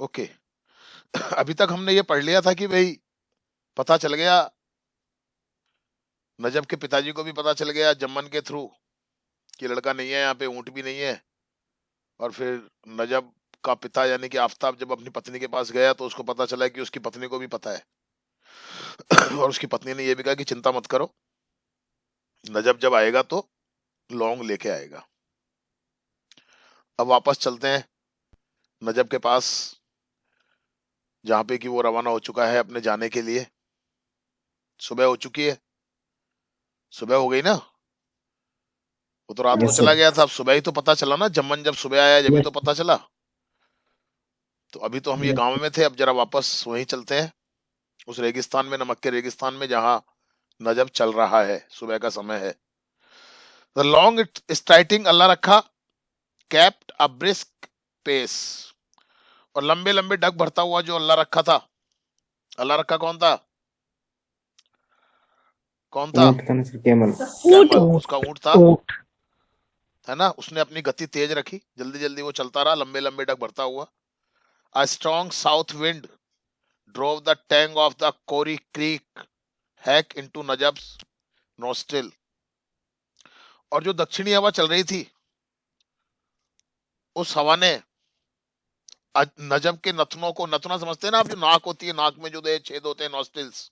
Okay. अभी तक हमने ये पढ़ लिया था कि भाई पता चल गया, नजब के पिताजी को भी पता चल गया जमन के थ्रू कि लड़का नहीं है यहाँ पे, ऊंट भी नहीं है। और फिर नजब का पिता यानी कि आफताब जब अपनी पत्नी के पास गया तो उसको पता चला कि उसकी पत्नी को भी पता है। और उसकी पत्नी ने यह भी कहा कि चिंता मत करो, नजब जब आएगा तो लौंग लेके आएगा। अब वापस चलते हैं नजब के पास, जहां पे कि वो रवाना हो चुका है अपने जाने के लिए। सुबह हो चुकी है, सुबह हो गई ना। वो तो रात को यस चला सर। गया था, अब सुबह ही तो पता चला ना, जमन जब सुबह आया जब ही यस। तो पता चला। तो अभी तो हम ये गांव में थे, अब जरा वापस वहीं चलते हैं, उस रेगिस्तान में, नमक के रेगिस्तान में, जहां नजब चल रहा है, सुबह का समय है। द लॉन्ग स्ट्राइटिंग अल्लाह रखा कैप्ट अ ब्रिस्क पेस। और लंबे लंबे डग भरता हुआ जो अल्लाह रखा था, अल्लाह रखा कौन था? कौन था? ऊंट था ना सर, कैमल। ऊंट कैमल, ऊंट उसका ऊंट था, ऊंट। है ना। उसने अपनी गति तेज रखी, जल्दी जल्दी वो चलता रहा, लंबे लंबे डग भरता हुआ। A strong south wind drove the tang of the Kori creek hack into Najab's nostril. और जो दक्षिणी हवा चल रही थी, उस हवा ने नजब के नथनों को, नथना समझते हैं ना आप, जो नाक होती है, नाक में जो दो छेद होते हैं, नॉस्ट्रिल्स,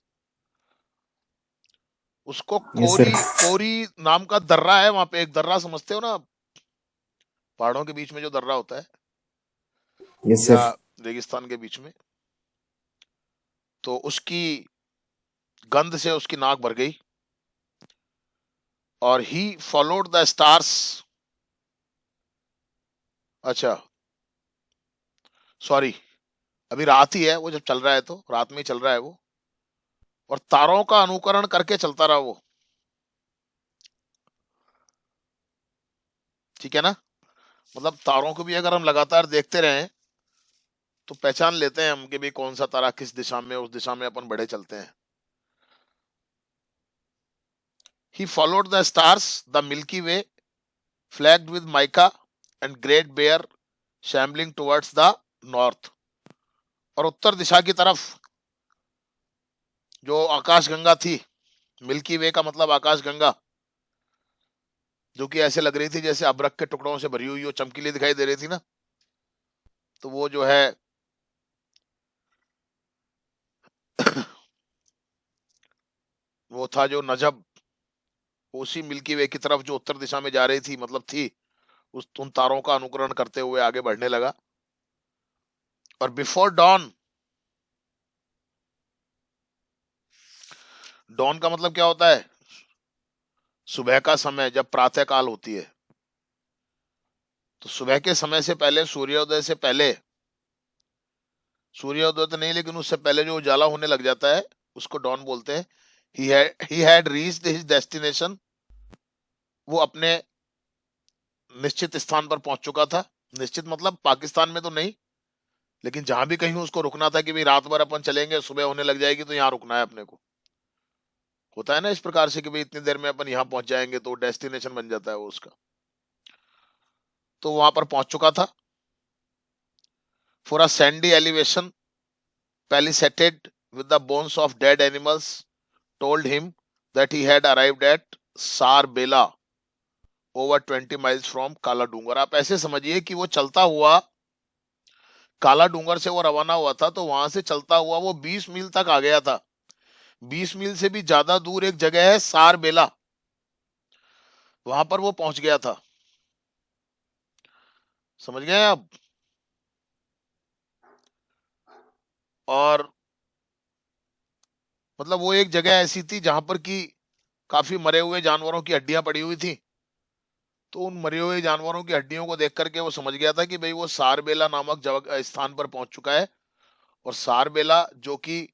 उसको यस सर। कोरी, कोरी नाम का दर्रा है वहां पे, एक दर्रा समझते हो ना आप? पहाड़ों के बीच में जो दर्रा होता है, यस या सर। रेगिस्तान के बीच में, तो उसकी गंध से उसकी नाक भर गई। और ही फॉलोड द स्टार्स, अच्छा सॉरी, अभी रात ही है, वो जब चल रहा है तो रात में ही चल रहा है वो, और तारों का अनुकरण करके चलता रहा वो, ठीक है ना। मतलब तारों को भी अगर हम लगातार देखते रहें तो पहचान लेते हैं हम कि भाई कौन सा तारा किस दिशा में, उस दिशा में अपन बढ़े चलते हैं। He followed the stars, the Milky Way flagged with mica and Great Bear shambling towards the north. और उत्तर दिशा की तरफ जो आकाश गंगा थी, मिल्की वे का मतलब आकाश गंगा, जो कि ऐसे लग रही थी जैसे अबरक के टुकड़ों से भरी हुई हो, चमकीली दिखाई दे रही थी ना। तो वो जो है वो था जो नजब, उसी मिल्की वे की तरफ जो उत्तर दिशा में जा रही थी, मतलब थी, उस उन तारों का अनुकरण करते हुए आगे बढ़ने लगा। और बिफोर डॉन, डॉन का मतलब क्या होता है? सुबह का समय, जब प्रातः काल होती है, तो सुबह के समय से पहले, सूर्योदय से पहले, सूर्योदय तो नहीं लेकिन उससे पहले जो उजाला होने लग जाता है, उसको डॉन बोलते हैं। He had reached his destination, वो अपने निश्चित स्थान पर पहुंच चुका था। निश्चित मतलब पाकिस्तान में तो नहीं, लेकिन जहां भी कहीं उसको रुकना था कि भाई रात भर अपन चलेंगे, सुबह होने लग जाएगी तो यहाँ रुकना है अपने को, होता है ना इस प्रकार से कि भाई इतनी देर में अपन यहाँ पहुंच जाएंगे, तो डेस्टिनेशन बन जाता है वो उसका। तो वहां पर पहुंच चुका था। For a Sandy elevation palisaded with the bones of dead animals told him that he had arrived at Sarbela over 20 miles from काला डूंगर। आप ऐसे समझिए कि वो चलता हुआ काला डूंगर से वो रवाना हुआ था, तो वहां से चलता हुआ वो 20 मील तक आ गया था। 20 मील से भी ज्यादा दूर एक जगह है सारबेला, वहां पर वो पहुंच गया था। समझ गए आप? और मतलब वो एक जगह ऐसी थी जहां पर कि काफी मरे हुए जानवरों की हड्डियां पड़ी हुई थी। तो उन मरे हुए जानवरों की हड्डियों को देख करके वो समझ गया था कि भाई वो सारबेला नामक जगह स्थान पर पहुंच चुका है। और सारबेला जो कि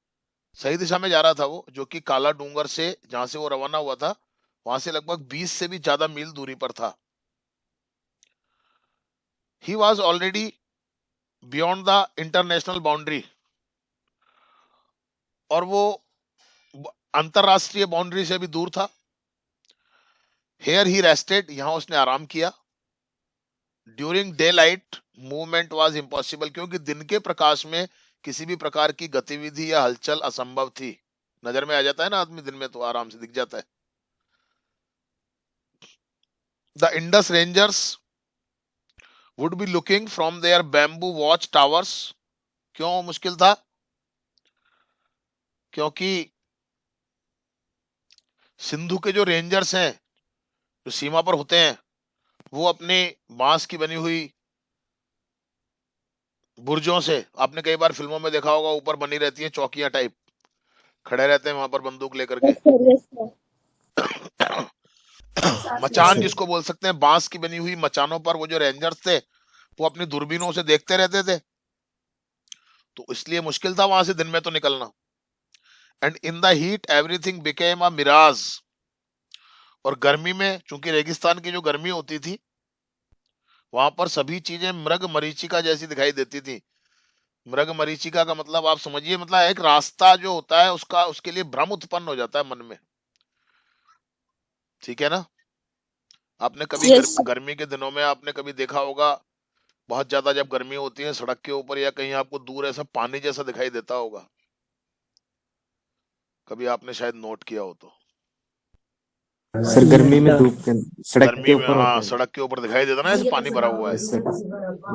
सही दिशा में जा रहा था, वो जो कि काला डूंगर से जहां से वो रवाना हुआ था, वहां से लगभग 20 से भी ज्यादा मील दूरी पर था। He was already beyond the international boundary, और वो अंतरराष्ट्रीय बाउंड्री से भी दूर था। हेयर ही रेस्टेड, यहां उसने आराम किया। During day light movement was impossible, क्योंकि दिन के प्रकाश में किसी भी प्रकार की गतिविधि या हलचल असंभव थी। नजर में आ जाता है ना आदमी दिन में, तो आराम से दिख जाता है। The Indus rangers would be looking from their bamboo watch towers. क्यों मुश्किल था? क्योंकि सिंधु के जो रेंजर्स हैं, जो सीमा पर होते हैं, वो अपने बांस की बनी हुई बुर्जों से, आपने कई बार फिल्मों में देखा होगा, ऊपर बनी रहती है चौकियां टाइप, खड़े रहते हैं वहां पर बंदूक लेकर के। Yes sir, yes sir. yes मचान sir, जिसको बोल सकते हैं, बांस की बनी हुई मचानों पर वो जो रेंजर्स थे, वो अपनी दूरबीनों से देखते रहते थे, तो इसलिए मुश्किल था वहां से दिन में तो निकलना। And in the heat everything became a mirage. और गर्मी में, चूंकि रेगिस्तान की जो गर्मी होती थी, वहां पर सभी चीजें मृग मरीचिका जैसी दिखाई देती थी। मृग मरीचिका का मतलब आप समझिए, मतलब एक रास्ता जो होता है उसका, उसके लिए भ्रम उत्पन्न हो जाता है मन में। ठीक है ना? आपने कभी यस सर। गर्मी के दिनों में आपने कभी देखा होगा, बहुत ज्यादा जब गर्मी होती है, सड़क के ऊपर या कहीं आपको दूर ऐसा पानी जैसा दिखाई देता होगा। कभी आपने शायद नोट किया हो तो। सर गर्मी में धूप के सड़क गर्मी के में ऊपर हाँ, होता है। सड़क के ऊपर दिखाई देता ना, ऐसे पानी भरा हुआ है। यस सर,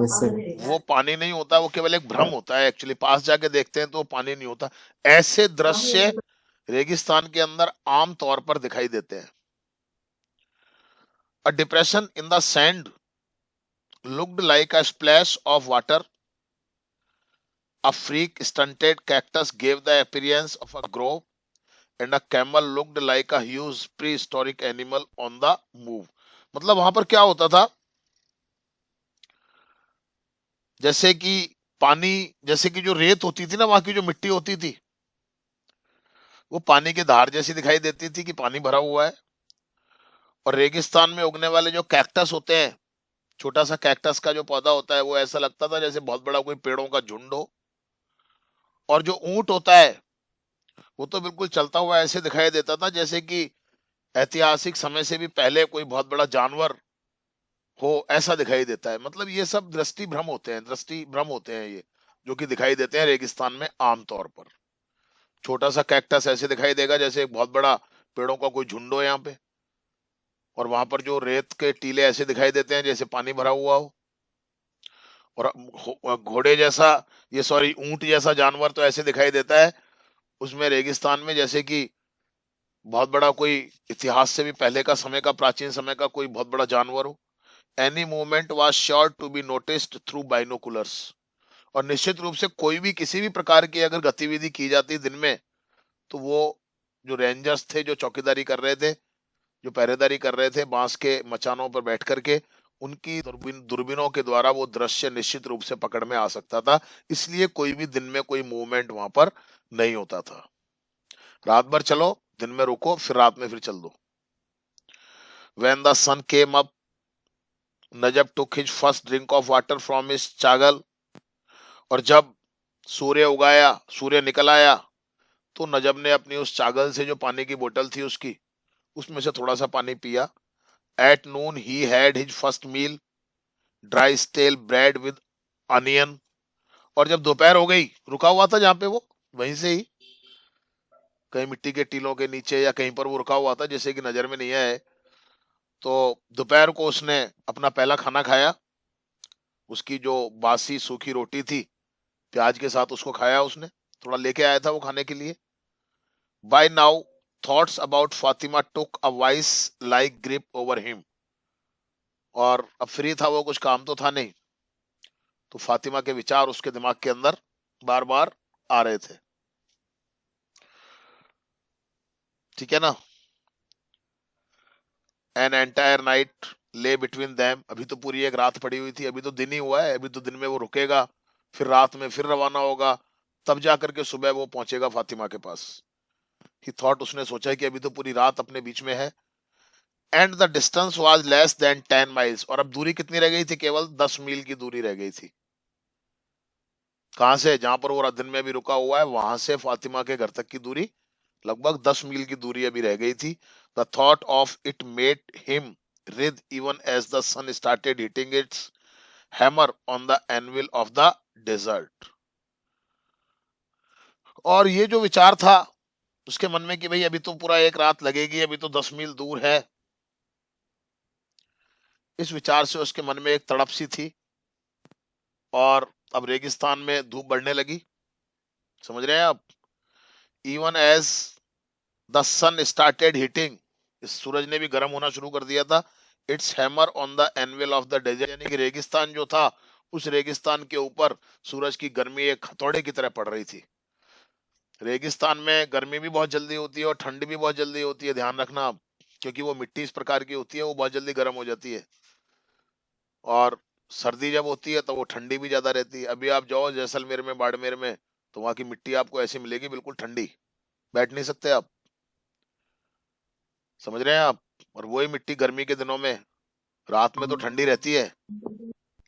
यस सर, वो पानी नहीं होता, वो केवल एक भ्रम होता है। एक्चुअली पास जाके देखते हैं तो वो पानी नहीं होता। ऐसे दृश्य रेगिस्तान के अंदर आम तौर पर दिखाई देते हैं। A depression in the sand looked like a splash of water. A freak stunted cactus gave the appearance of a grove, and a camel looked like a huge prehistoric animal on the move. मतलब वहां पर क्या होता था, जैसे कि पानी, जैसे कि जो रेत होती थी ना, वहां की जो मिट्टी होती थी, वो पानी की धार जैसी दिखाई देती थी कि पानी भरा हुआ है। और रेगिस्तान में उगने वाले जो कैक्टस होते हैं, छोटा सा कैक्टस का जो पौधा होता है, वो ऐसा लगता था जैसे बहुत बड़ा कोई पेड़ों का झुंड हो। और जो ऊंट होता है, वो तो बिल्कुल चलता हुआ ऐसे दिखाई देता था जैसे कि ऐतिहासिक समय से भी पहले कोई बहुत बड़ा जानवर हो, ऐसा दिखाई देता है। मतलब ये सब दृष्टि भ्रम होते हैं, दृष्टि भ्रम होते हैं ये, जो कि दिखाई देते हैं रेगिस्तान में आमतौर पर। छोटा सा कैक्टस ऐसे दिखाई देगा जैसे एक बहुत बड़ा पेड़ों का कोई झुंड हो यहाँ पे। और वहां पर जो रेत के टीले ऐसे दिखाई देते हैं जैसे पानी भरा हुआ हो। और घोड़े जैसा, ये सॉरी ऊंट जैसा जानवर तो ऐसे दिखाई देता है उसमें रेगिस्तान में, जैसे कि बहुत बड़ा कोई इतिहास से भी पहले का समय का, प्राचीन समय का कोई बहुत बड़ा जानवर हो। Any movement was sure to be noticed through binoculars. और निश्चित रूप से कोई भी किसी भी प्रकार की अगर गतिविधि की जाती दिन में, तो वो जो रेंजर्स थे, जो चौकीदारी कर रहे थे, जो पहरेदारी कर रहे थे बांस के मचानों पर बैठ करके, उनकी दूरबीनों के द्वारा वो दृश्य निश्चित रूप से पकड़ में आ सकता था। इसलिए कोई भी दिन में कोई मूवमेंट वहां पर नहीं होता था। रात भर चलो, दिन में रुको, फिर रात में फिर चल दो। When the sun came up, Najab took his first drink of water from his चागल। और जब सूर्य उगाया, सूर्य निकल आया, तो नजब ने अपनी उस चागल से, जो पानी की बोतल थी उसकी, उसमें से थोड़ा सा पानी पिया। At noon he had his first meal, dry stale bread with onion. और जब दोपहर हो गई, रुका हुआ था जहां पे वो, वहीं से ही कहीं मिट्टी के टीलों के नीचे या कहीं पर वो रुका हुआ था, जैसे कि नजर में नहीं आए। तो दोपहर को उसने अपना पहला खाना खाया। उसकी जो बासी सूखी रोटी थी, प्याज के साथ उसको खाया उसने, थोड़ा लेके आया था वो खाने के लिए। By now thoughts about Fatima took a vice like grip over him. और अब फ्री था वो, कुछ काम तो था नहीं, तो फातिमा के विचार उसके दिमाग के अंदर बार बार आ रहे थे। ठीक है ना? एन एंटायर नाइट ले बिटवीन देम। अभी तो पूरी एक रात पड़ी हुई थी, अभी तो दिन ही हुआ है, अभी तो दिन में वो रुकेगा, फिर रात में फिर रवाना होगा, तब जाकर के सुबह वो पहुंचेगा फातिमा के पास। ही थॉट, उसने सोचा कि अभी तो पूरी रात अपने बीच में है। And the distance was less than 10 miles. और अब दूरी कितनी रह गई थी? केवल 10 मील की दूरी रह गई थी। कहां से? जहां पर वो दिन में भी रुका हुआ है, वहां से फातिमा के घर तक की दूरी लगभग 10 मील की दूरी अभी रह गई थी। The thought of it made him writhe even as the sun started hitting its hammer on the anvil of the desert. और ये जो विचार था उसके मन में कि भाई अभी तो पूरा एक रात लगेगी, अभी तो 10 मील दूर है, इस विचार से उसके मन में एक तड़प सी थी। और अब रेगिस्तान में धूप बढ़ने लगी, समझ रहे हैं आप। Even as the sun started hitting, इस सूरज ने भी गर्म होना शुरू कर दिया था। Its hammer on the anvil of the desert, यानी कि रेगिस्तान जो था उस रेगिस्तान के ऊपर सूरज की गर्मी एक हथौड़े की तरह पड़ रही थी। रेगिस्तान में गर्मी भी बहुत जल्दी होती है और ठंड भी बहुत जल्दी होती है, ध्यान रखना आप, क्योंकि वो मिट्टी इस प्रकार की होती है, वो बहुत जल्दी गर्म हो जाती है। और सर्दी जब होती है तो वो ठंडी भी ज्यादा रहती है। अभी आप जाओ जैसलमेर में, बाड़मेर में, तो वहां की मिट्टी आपको ऐसी मिलेगी बिल्कुल ठंडी, बैठ नहीं सकते आप, समझ रहे हैं आप। और वही मिट्टी गर्मी के दिनों में रात में तो ठंडी रहती है,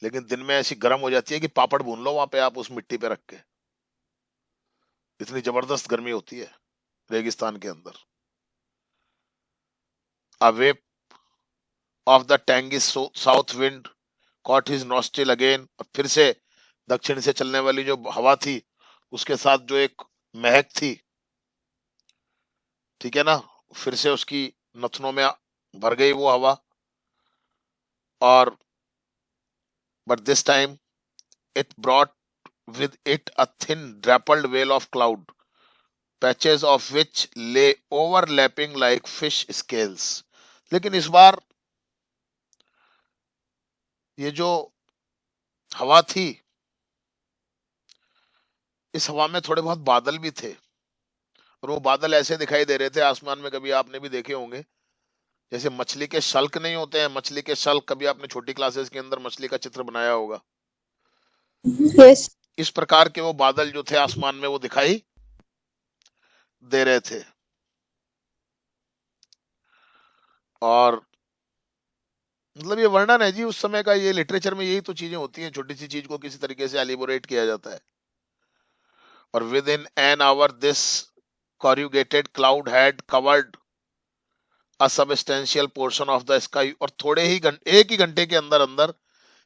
लेकिन दिन में ऐसी गर्म हो जाती है कि पापड़ भून लो वहां पे आप उस मिट्टी पे रख के, इतनी जबरदस्त गर्मी होती है रेगिस्तान के अंदर। A whiff of the tangy south wind caught his nostril again, और फिर से दक्षिण से चलने वाली जो हवा थी उसके साथ जो एक महक थी, ठीक है ना, फिर से उसकी नथनों में भर गई वो हवा। और but this time it brought with it a thin dappled veil of cloud, patches of which lay overlapping like fish scales। लेकिन इस बार ये जो हवा थी, इस हवा में थोड़े बहुत बादल भी थे, और वो बादल ऐसे दिखाई दे रहे थे आसमान में, कभी आपने भी देखे होंगे, जैसे मछली के शल्क नहीं होते हैं, मछली के शल्क, कभी आपने छोटी क्लासेस के अंदर मछली का चित्र बनाया होगा, यस। इस प्रकार के वो बादल जो थे आसमान में वो दिखाई दे रहे थे। और मतलब ये वर्णन है जी उस समय का, ये लिटरेचर में यही तो चीजें होती हैं, छोटी सी चीज को किसी तरीके से एलिबोरेट किया जाता है। और within an our this corrugated cloud had covered a substantial portion of the sky, और थोड़े ही एक ही घंटे के अंदर अंदर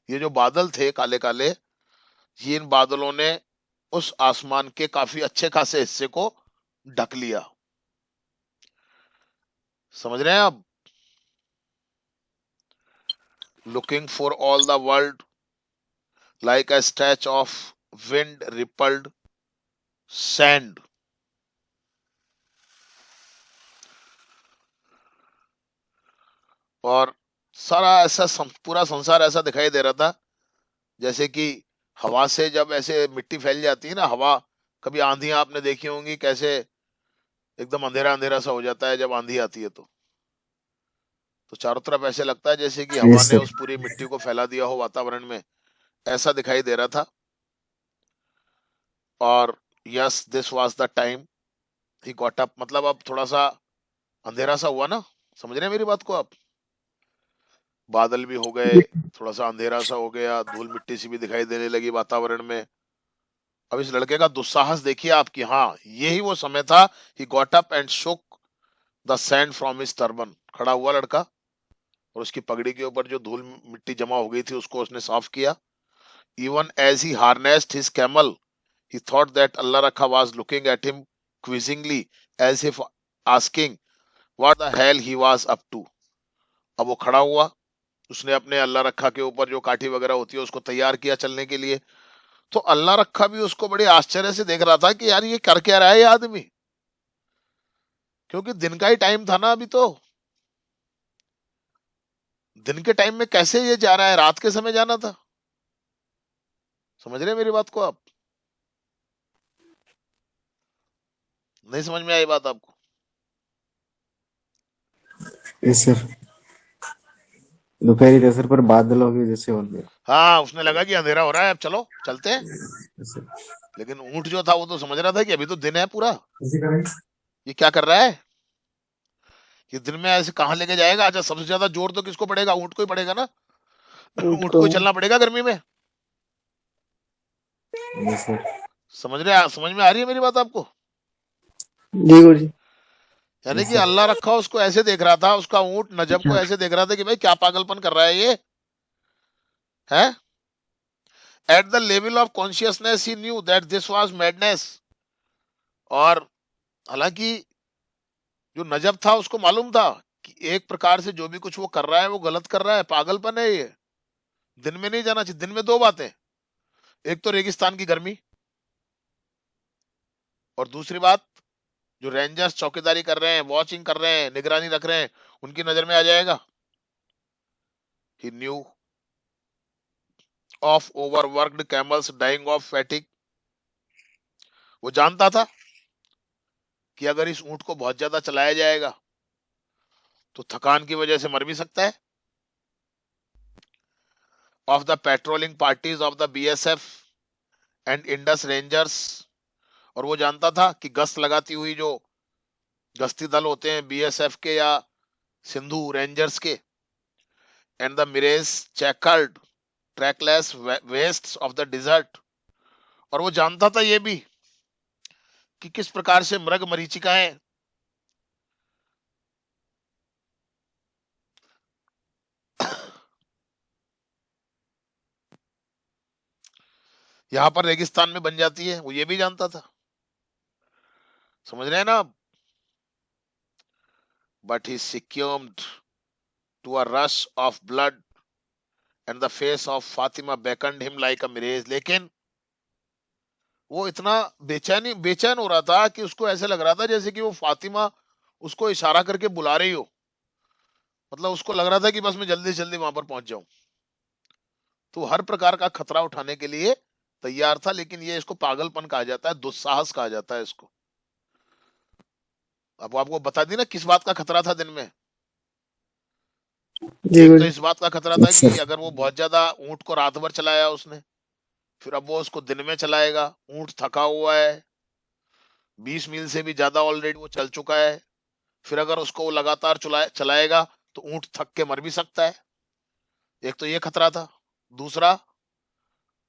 ये जो बादल थे काले काले, ये इन बादलों ने उस आसमान के काफी अच्छे खासे हिस्से को ढक लिया, समझ रहे हैं आप। Looking for all the world like a stretch of wind rippled sand, और सारा ऐसा पूरा संसार ऐसा दिखाई दे रहा था जैसे कि हवा से जब ऐसे मिट्टी फैल जाती है ना, हवा, कभी आंधियां आपने देखी होंगी कैसे एकदम अंधेरा अंधेरा सा हो जाता है जब आंधी आती है, तो चारों तरफ ऐसे लगता है जैसे कि हवा यस ने सर। उस पूरी मिट्टी को फैला दिया हो वातावरण में, ऐसा दिखाई दे रहा था। और yes this was the time he got up, मतलब अब थोड़ा सा अंधेरा सा हुआ ना, समझ रहे हैं मेरी बात को आप। बादल भी हो गए, थोड़ा सा अंधेरा सा हो गया, धूल मिट्टी सी भी दिखाई देने लगी वातावरण में। अब इस लड़के का दुस्साहस देखिए आप कि हाँ यही वो समय था। He got up and shook the sand from his turban, खड़ा हुआ लड़का और उसकी पगड़ी के ऊपर जो धूल मिट्टी जमा हो गई थी उसको उसने साफ किया। Even as he harnessed his camel he thought that Allah Rakha was looking at him quizzingly, as if asking what the hell he was up to। अब वो खड़ा हुआ, उसने अपने अल्लाह रखा के ऊपर जो काठी वगैरह होती है उसको तैयार किया चलने के लिए, तो अल्लाह रखा भी उसको बड़े आश्चर्य से देख रहा था कि यार ये कर क्या रहा है ये आदमी, क्योंकि दिन का ही टाइम था ना, अभी तो दिन के टाइम में कैसे ये जा रहा है, रात के समय जाना था, समझ रहे हैं मेरी बात को आप। नहीं समझ में आई बात आपको? Yes sir. दोपहरी दसर पर बादलों की जैसे हो गया। हाँ, उसने लगा कि अंधेरा हो रहा है, अब चलो चलते हैं। Yes sir. लेकिन ऊंट जो था वो तो समझ रहा था कि अभी तो दिन है पूरा, इसी कारण ये क्या कर रहा है, ये दिन में ऐसे कहाँ लेके जाएगा। अच्छा, सबसे ज्यादा जोर तो किसको पड़ेगा, ऊंट को ही पड़ेगा ना, ऊंट को ही चलना पड़ेगा गर्मी में। Yes sir. समझ में आ रही है मेरी बात आपको? जी गुरु जी। यानी यस कि सर। अल्लाह रखा उसको ऐसे देख रहा था, उसका ऊंट नजब को ऐसे देख रहा था कि भाई क्या पागलपन कर रहा है ये, है। At the level of consciousness he knew that this was madness. और हालांकि जो नजब था उसको मालूम था कि एक प्रकार से जो भी कुछ वो कर रहा है वो गलत कर रहा है, पागलपन है ये। दिन में नहीं जाना चाहिए। दिन में दो बातें, एक तो रेगिस्तान की गर्मी, और दूसरी बात जो रेंजर्स चौकीदारी कर रहे हैं, वॉचिंग कर रहे हैं, निगरानी रख रहे हैं, उनकी नजर में आ जाएगा। He knew of overworked camels dying of fatigue. वो जानता था कि अगर इस ऊंट को बहुत ज्यादा चलाया जाएगा तो थकान की वजह से मर भी सकता है। Of the patrolling parties of the BSF and Indus rangers. और वो जानता था कि गश्त लगाती हुई जो गश्ती दल होते हैं बीएसएफ के या सिंधु रेंजर्स के, and the mirage checkered trackless wastes of the desert. और वो जानता था ये भी कि किस प्रकार से मृग मरीचिकाएं यहां पर रेगिस्तान में बन जाती है, वो ये भी जानता था। समझ रहे हैं ना आप? But he succumbed to a rush of blood and the face of Fatima beckoned him like a mirage। लेकिन वो इतना बेचैन हो रहा था कि उसको ऐसे लग रहा था जैसे कि वो फातिमा उसको इशारा करके बुला रही हो। मतलब उसको लग रहा था कि बस मैं जल्दी से जल्दी वहां पर पहुंच जाऊं। तो हर प्रकार का खतरा उठाने के लिए तैयार था, लेकिन ये इसको पागलपन कहा जाता है, दुस्साहस कहा जाता है इसको। अब वो आपको बता दी ना किस बात का खतरा था दिन में। जी एक तो गुरुजी। इस बात का खतरा था यस कि सर। अगर वो बहुत ज्यादा ऊंट को रात भर चलाया उसने, फिर अब वो उसको दिन में चलाएगा, ऊंट थका हुआ है, 20 मील से भी ज्यादा ऑलरेडी वो चल चुका है। फिर अगर उसको वो लगातार चलाएगा तो ऊंट थक के मर भी सकता है। एक तो ये खतरा था। दूसरा,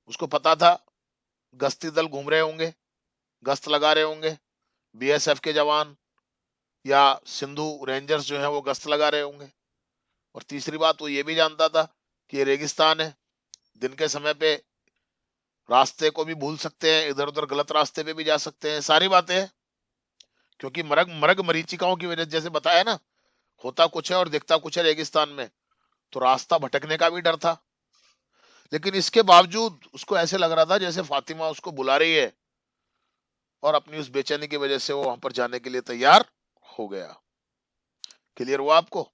उसको पता था गश्ती दल घूम रहे होंगे, गश्त लगा रहे होंगे, बीएसएफ के जवान या सिंधु रेंजर्स जो है वो गश्त लगा रहे होंगे। और तीसरी बात, वो ये भी जानता था कि ये रेगिस्तान है, दिन के समय पे रास्ते को भी भूल सकते हैं, इधर उधर गलत रास्ते पे भी जा सकते हैं, सारी बातें हैं। क्योंकि मरग मरग मरीचिकाओं की वजह, जैसे बताया ना, होता कुछ है और दिखता कुछ है रेगिस्तान में, तो रास्ता भटकने का भी डर था। लेकिन इसके बावजूद उसको ऐसे लग रहा था जैसे फातिमा उसको बुला रही है, और अपनी उस बेचैनी की वजह से वो वहां पर जाने के लिए तैयार हो गया। क्लियर हुआ आपको?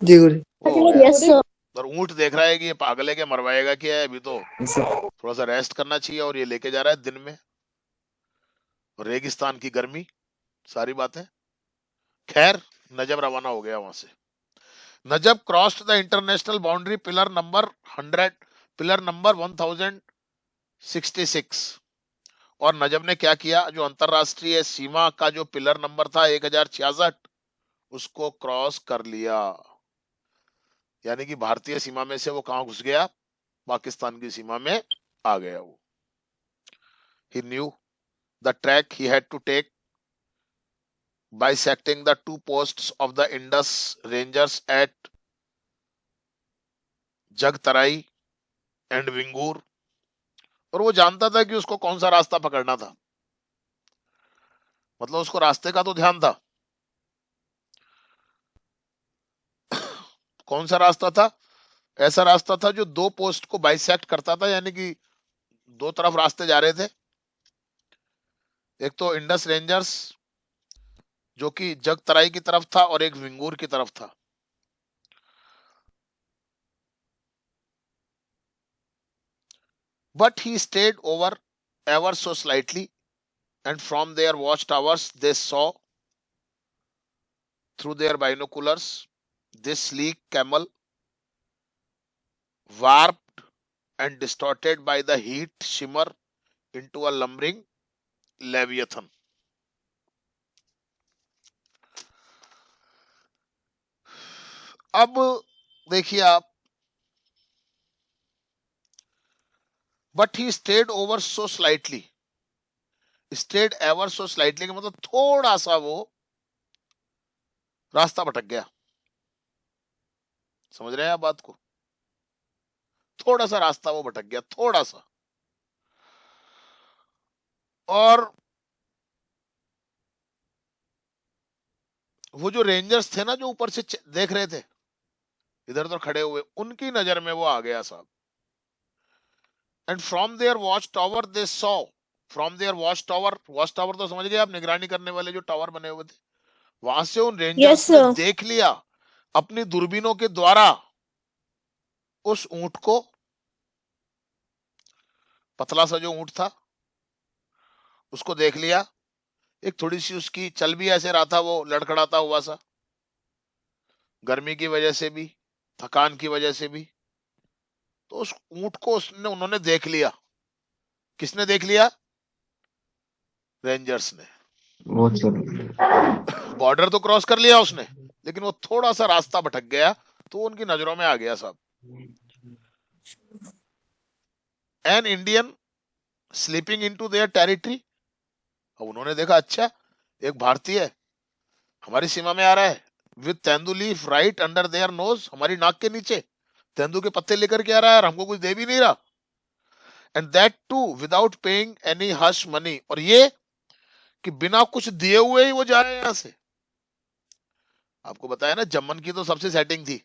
जी गुरुजी। वो हो गया। Yes sir. और ऊंट देख रहा है कि ये पागल है, क्या मरवाएगा क्या है, अभी तो यस सर। थोड़ा सा रेस्ट करना चाहिए, और ये लेके जा रहा है दिन में, और रेगिस्तान की गर्मी, सारी बातें। खैर, नजब रवाना हो गया वहां से। Najab crossed the international boundary pillar number 1066। और नजब ने क्या किया, जो अंतरराष्ट्रीय सीमा का जो पिलर नंबर था 1066, उसको क्रॉस कर लिया। यानी कि भारतीय सीमा में से वो कहां घुस गया, पाकिस्तान की सीमा में आ गया वो। He knew the track he had to take bisecting the two posts of the Indus Rangers at Jagatrai and Vingur. और वो जानता था कि उसको कौन सा रास्ता पकड़ना था। मतलब उसको रास्ते का तो ध्यान था। कौन सा रास्ता था? ऐसा रास्ता था जो दो पोस्ट को बाइसेक्ट करता था, यानी कि दो तरफ रास्ते जा रहे थे। एक तो इंडस रेंजर्स जो कि जगतराई की तरफ था, और एक विंगूर की तरफ था। But he stayed over ever so slightly, and from their watchtowers they saw through their binoculars this sleek camel, warped and distorted by the heat, shimmer into a lumbering leviathan। अब देखिए आप, but he stayed over so slightly, stayed ever so slightly का मतलब थोड़ा सा वो रास्ता भटक गया। समझ रहे हैं आप बात को? थोड़ा सा रास्ता वो भटक गया, थोड़ा सा। और वो जो रेंजर्स थे ना, जो ऊपर से देख रहे थे इधर उधर खड़े हुए, उनकी नजर में वो आ गया साहब। And from their watch tower they saw, from their watch tower तो समझ गए आप, निगरानी करने वाले जो टावर बने हुए थे, वहां से उन Yes, रेंजर्स ने sir. देख लिया अपनी दूरबीनों के द्वारा उस ऊंट को, पतला सा जो ऊंट था उसको देख लिया। एक थोड़ी सी उसकी चल भी ऐसे रहा था, वो लड़खड़ाता हुआ सा, गर्मी की वजह से भी, थकान की वजह से भी। तो उस ऊंट को उन्होंने देख लिया। किसने देख लिया? रेंजर्स ने। वो चलो। बॉर्डर तो क्रॉस कर लिया उसने, लेकिन वो थोड़ा सा रास्ता भटक गया तो उनकी नजरों में आ गया साहब। An Indian sleeping into their territory. अब उन्होंने देखा, अच्छा एक भारतीय हमारी सीमा में आ रहा है, with tendu leaf right under their nose, हमारी नाक के नीचे तेंदू के पत्ते लेकर के आ रहा है और हमको कुछ दे भी नहीं रहा। And that too without paying any hush money, और ये कि बिना कुछ दिए हुए ही वो जा रहे हैं यहां से। आपको बताया ना, जमन की तो सबसे सेटिंग थी।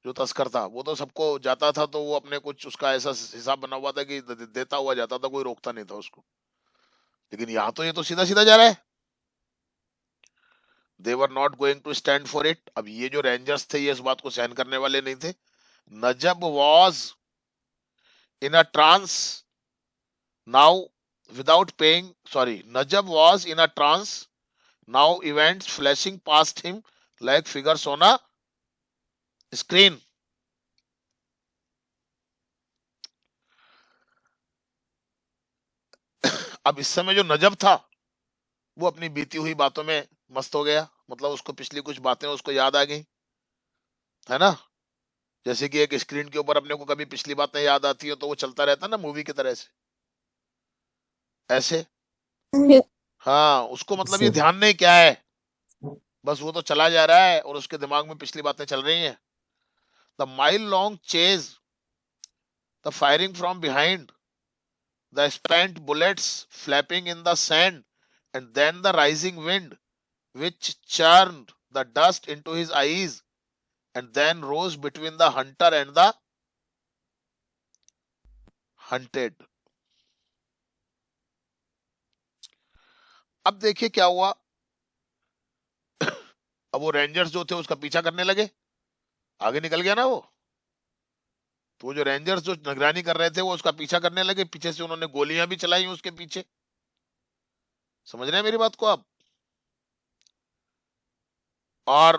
जो तस्कर था वो तो सबको जाता था तो वो अपने कुछ उसका ऐसा हिसाब बना हुआ था कि देता हुआ जाता था, कोई रोकता नहीं था उसको। लेकिन यहाँ तो ये तो सीधा सीधा जा रहा है। They were not going to stand for it. अब ये जो रेंजर्स थे ये इस बात को सहन करने वाले नहीं थे। Najab was in a trance now without paying, sorry, Najab was in a trance now, events flashing past him like figures on a screen. अब इस समय जो नजब था वो अपनी बीती हुई बातों में मस्त हो गया। मतलब उसको पिछली कुछ बातें उसको याद आ गई, है ना। जैसे कि एक स्क्रीन के ऊपर अपने को कभी पिछली बातें याद आती है तो वो चलता रहता है ना मूवी की तरह से, ऐसे। Yes. हाँ, उसको मतलब ये सर ध्यान नहीं क्या है, बस वो तो चला जा रहा है और उसके दिमाग में पिछली बातें चल रही हैं। The mile long chase, the firing from behind, the spent bullets flapping in the sand, and then the rising wind which churned the dust into his eyes and then rose between the hunter and the hunted. अब देखिए क्या हुआ। अब वो rangers जो थे उसका पीछा करने लगे, आगे निकल गया ना वो। तो वो जो रेंजर्स जो निगरानी कर रहे थे वो उसका पीछा करने लगे, पीछे से उन्होंने गोलियां भी चलाई उसके पीछे। समझ रहे हैं मेरी बात को आप? और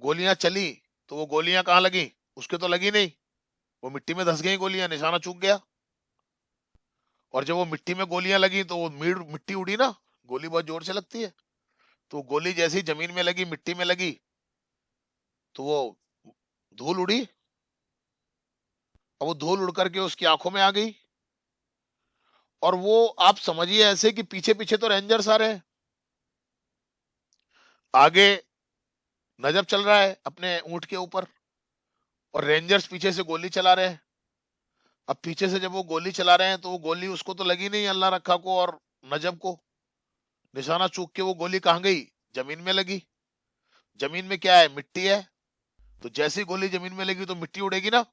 गोलियां चली तो वो गोलियां कहां लगी? उसके तो लगी नहीं, वो मिट्टी में धंस गई गोलियां, निशाना चूक गया। और जब वो मिट्टी में गोलियां लगी तो वो मिट्टी उड़ी ना, गोली बहुत जोर से लगती है। तो गोली जैसी जमीन में लगी, मिट्टी में लगी, तो वो धूल उड़ी। और वो धूल उड़ करके उसकी आंखों में आ गई। और वो आप समझिए ऐसे कि पीछे पीछे तो रेंजर्स आ रहे हैं, आगे नजब चल रहा है अपने ऊंट के ऊपर, और रेंजर्स पीछे से गोली चला रहे हैं। अब पीछे से जब वो गोली चला रहे हैं तो वो गोली उसको तो लगी नहीं, अल्लाह रखा को और नजब को। निशाना चूक के वो गोली कहां गई? जमीन में लगी। जमीन में क्या है? मिट्टी है। तो जैसी गोली जमीन में लगी तो मिट्टी उड़ेगी ना।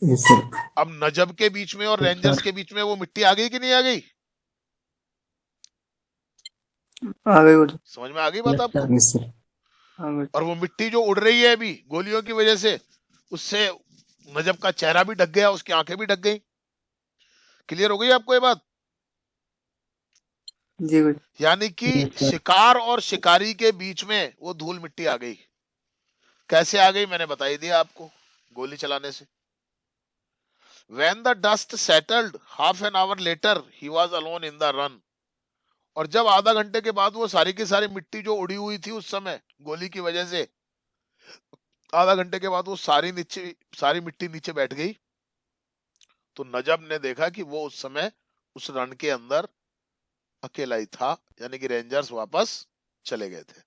Yes sir. अब नजब के बीच में और रेंजर्स के बीच में वो मिट्टी आ गई कि नहीं आ गई? आ गई बोली। समझ में आ गई बात आपको? Yes sir. आ गई। और वो मिट्टी जो उड़ रही है अभी गोलियों की वजह से, उससे नजब का चेहरा भी ढक गया, उसकी आंखें भी ढक गई। क्लियर हो गई आपको ये बात? जी गुरु। यानी कि यस सर। शिकार और शिकारी के बीच में वो धूल मिट्टी आ गई। कैसे आ गई मैंने बता ही दिया आपको, गोली चलाने से। When the dust settled half an hour later, he was alone in the run. और जब आधा घंटे के बाद वो सारी की सारी मिट्टी जो उड़ी हुई थी उस समय गोली की वजह से, आधा घंटे के बाद वो सारी मिट्टी नीचे बैठ गई, तो नजब ने देखा कि वो उस समय उस रन के अंदर अकेला ही था, यानी कि रेंजर्स वापस चले गए थे।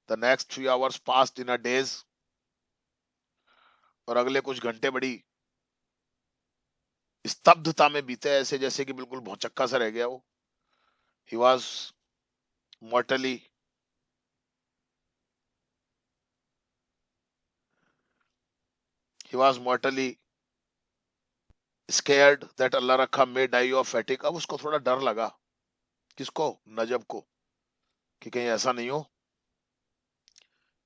The next 3 hours passed in a daze, और अगले कुछ घंटे बड़ी स्तब्धता में बीते, ऐसे जैसे कि बिल्कुल भौचक्का सा रह गया वो। He was mortally he was mortally scared that अल्लाह रखा may die of fatigue। अब उसको थोड़ा डर लगा, किसको? नजब को, कि कहीं ऐसा नहीं हो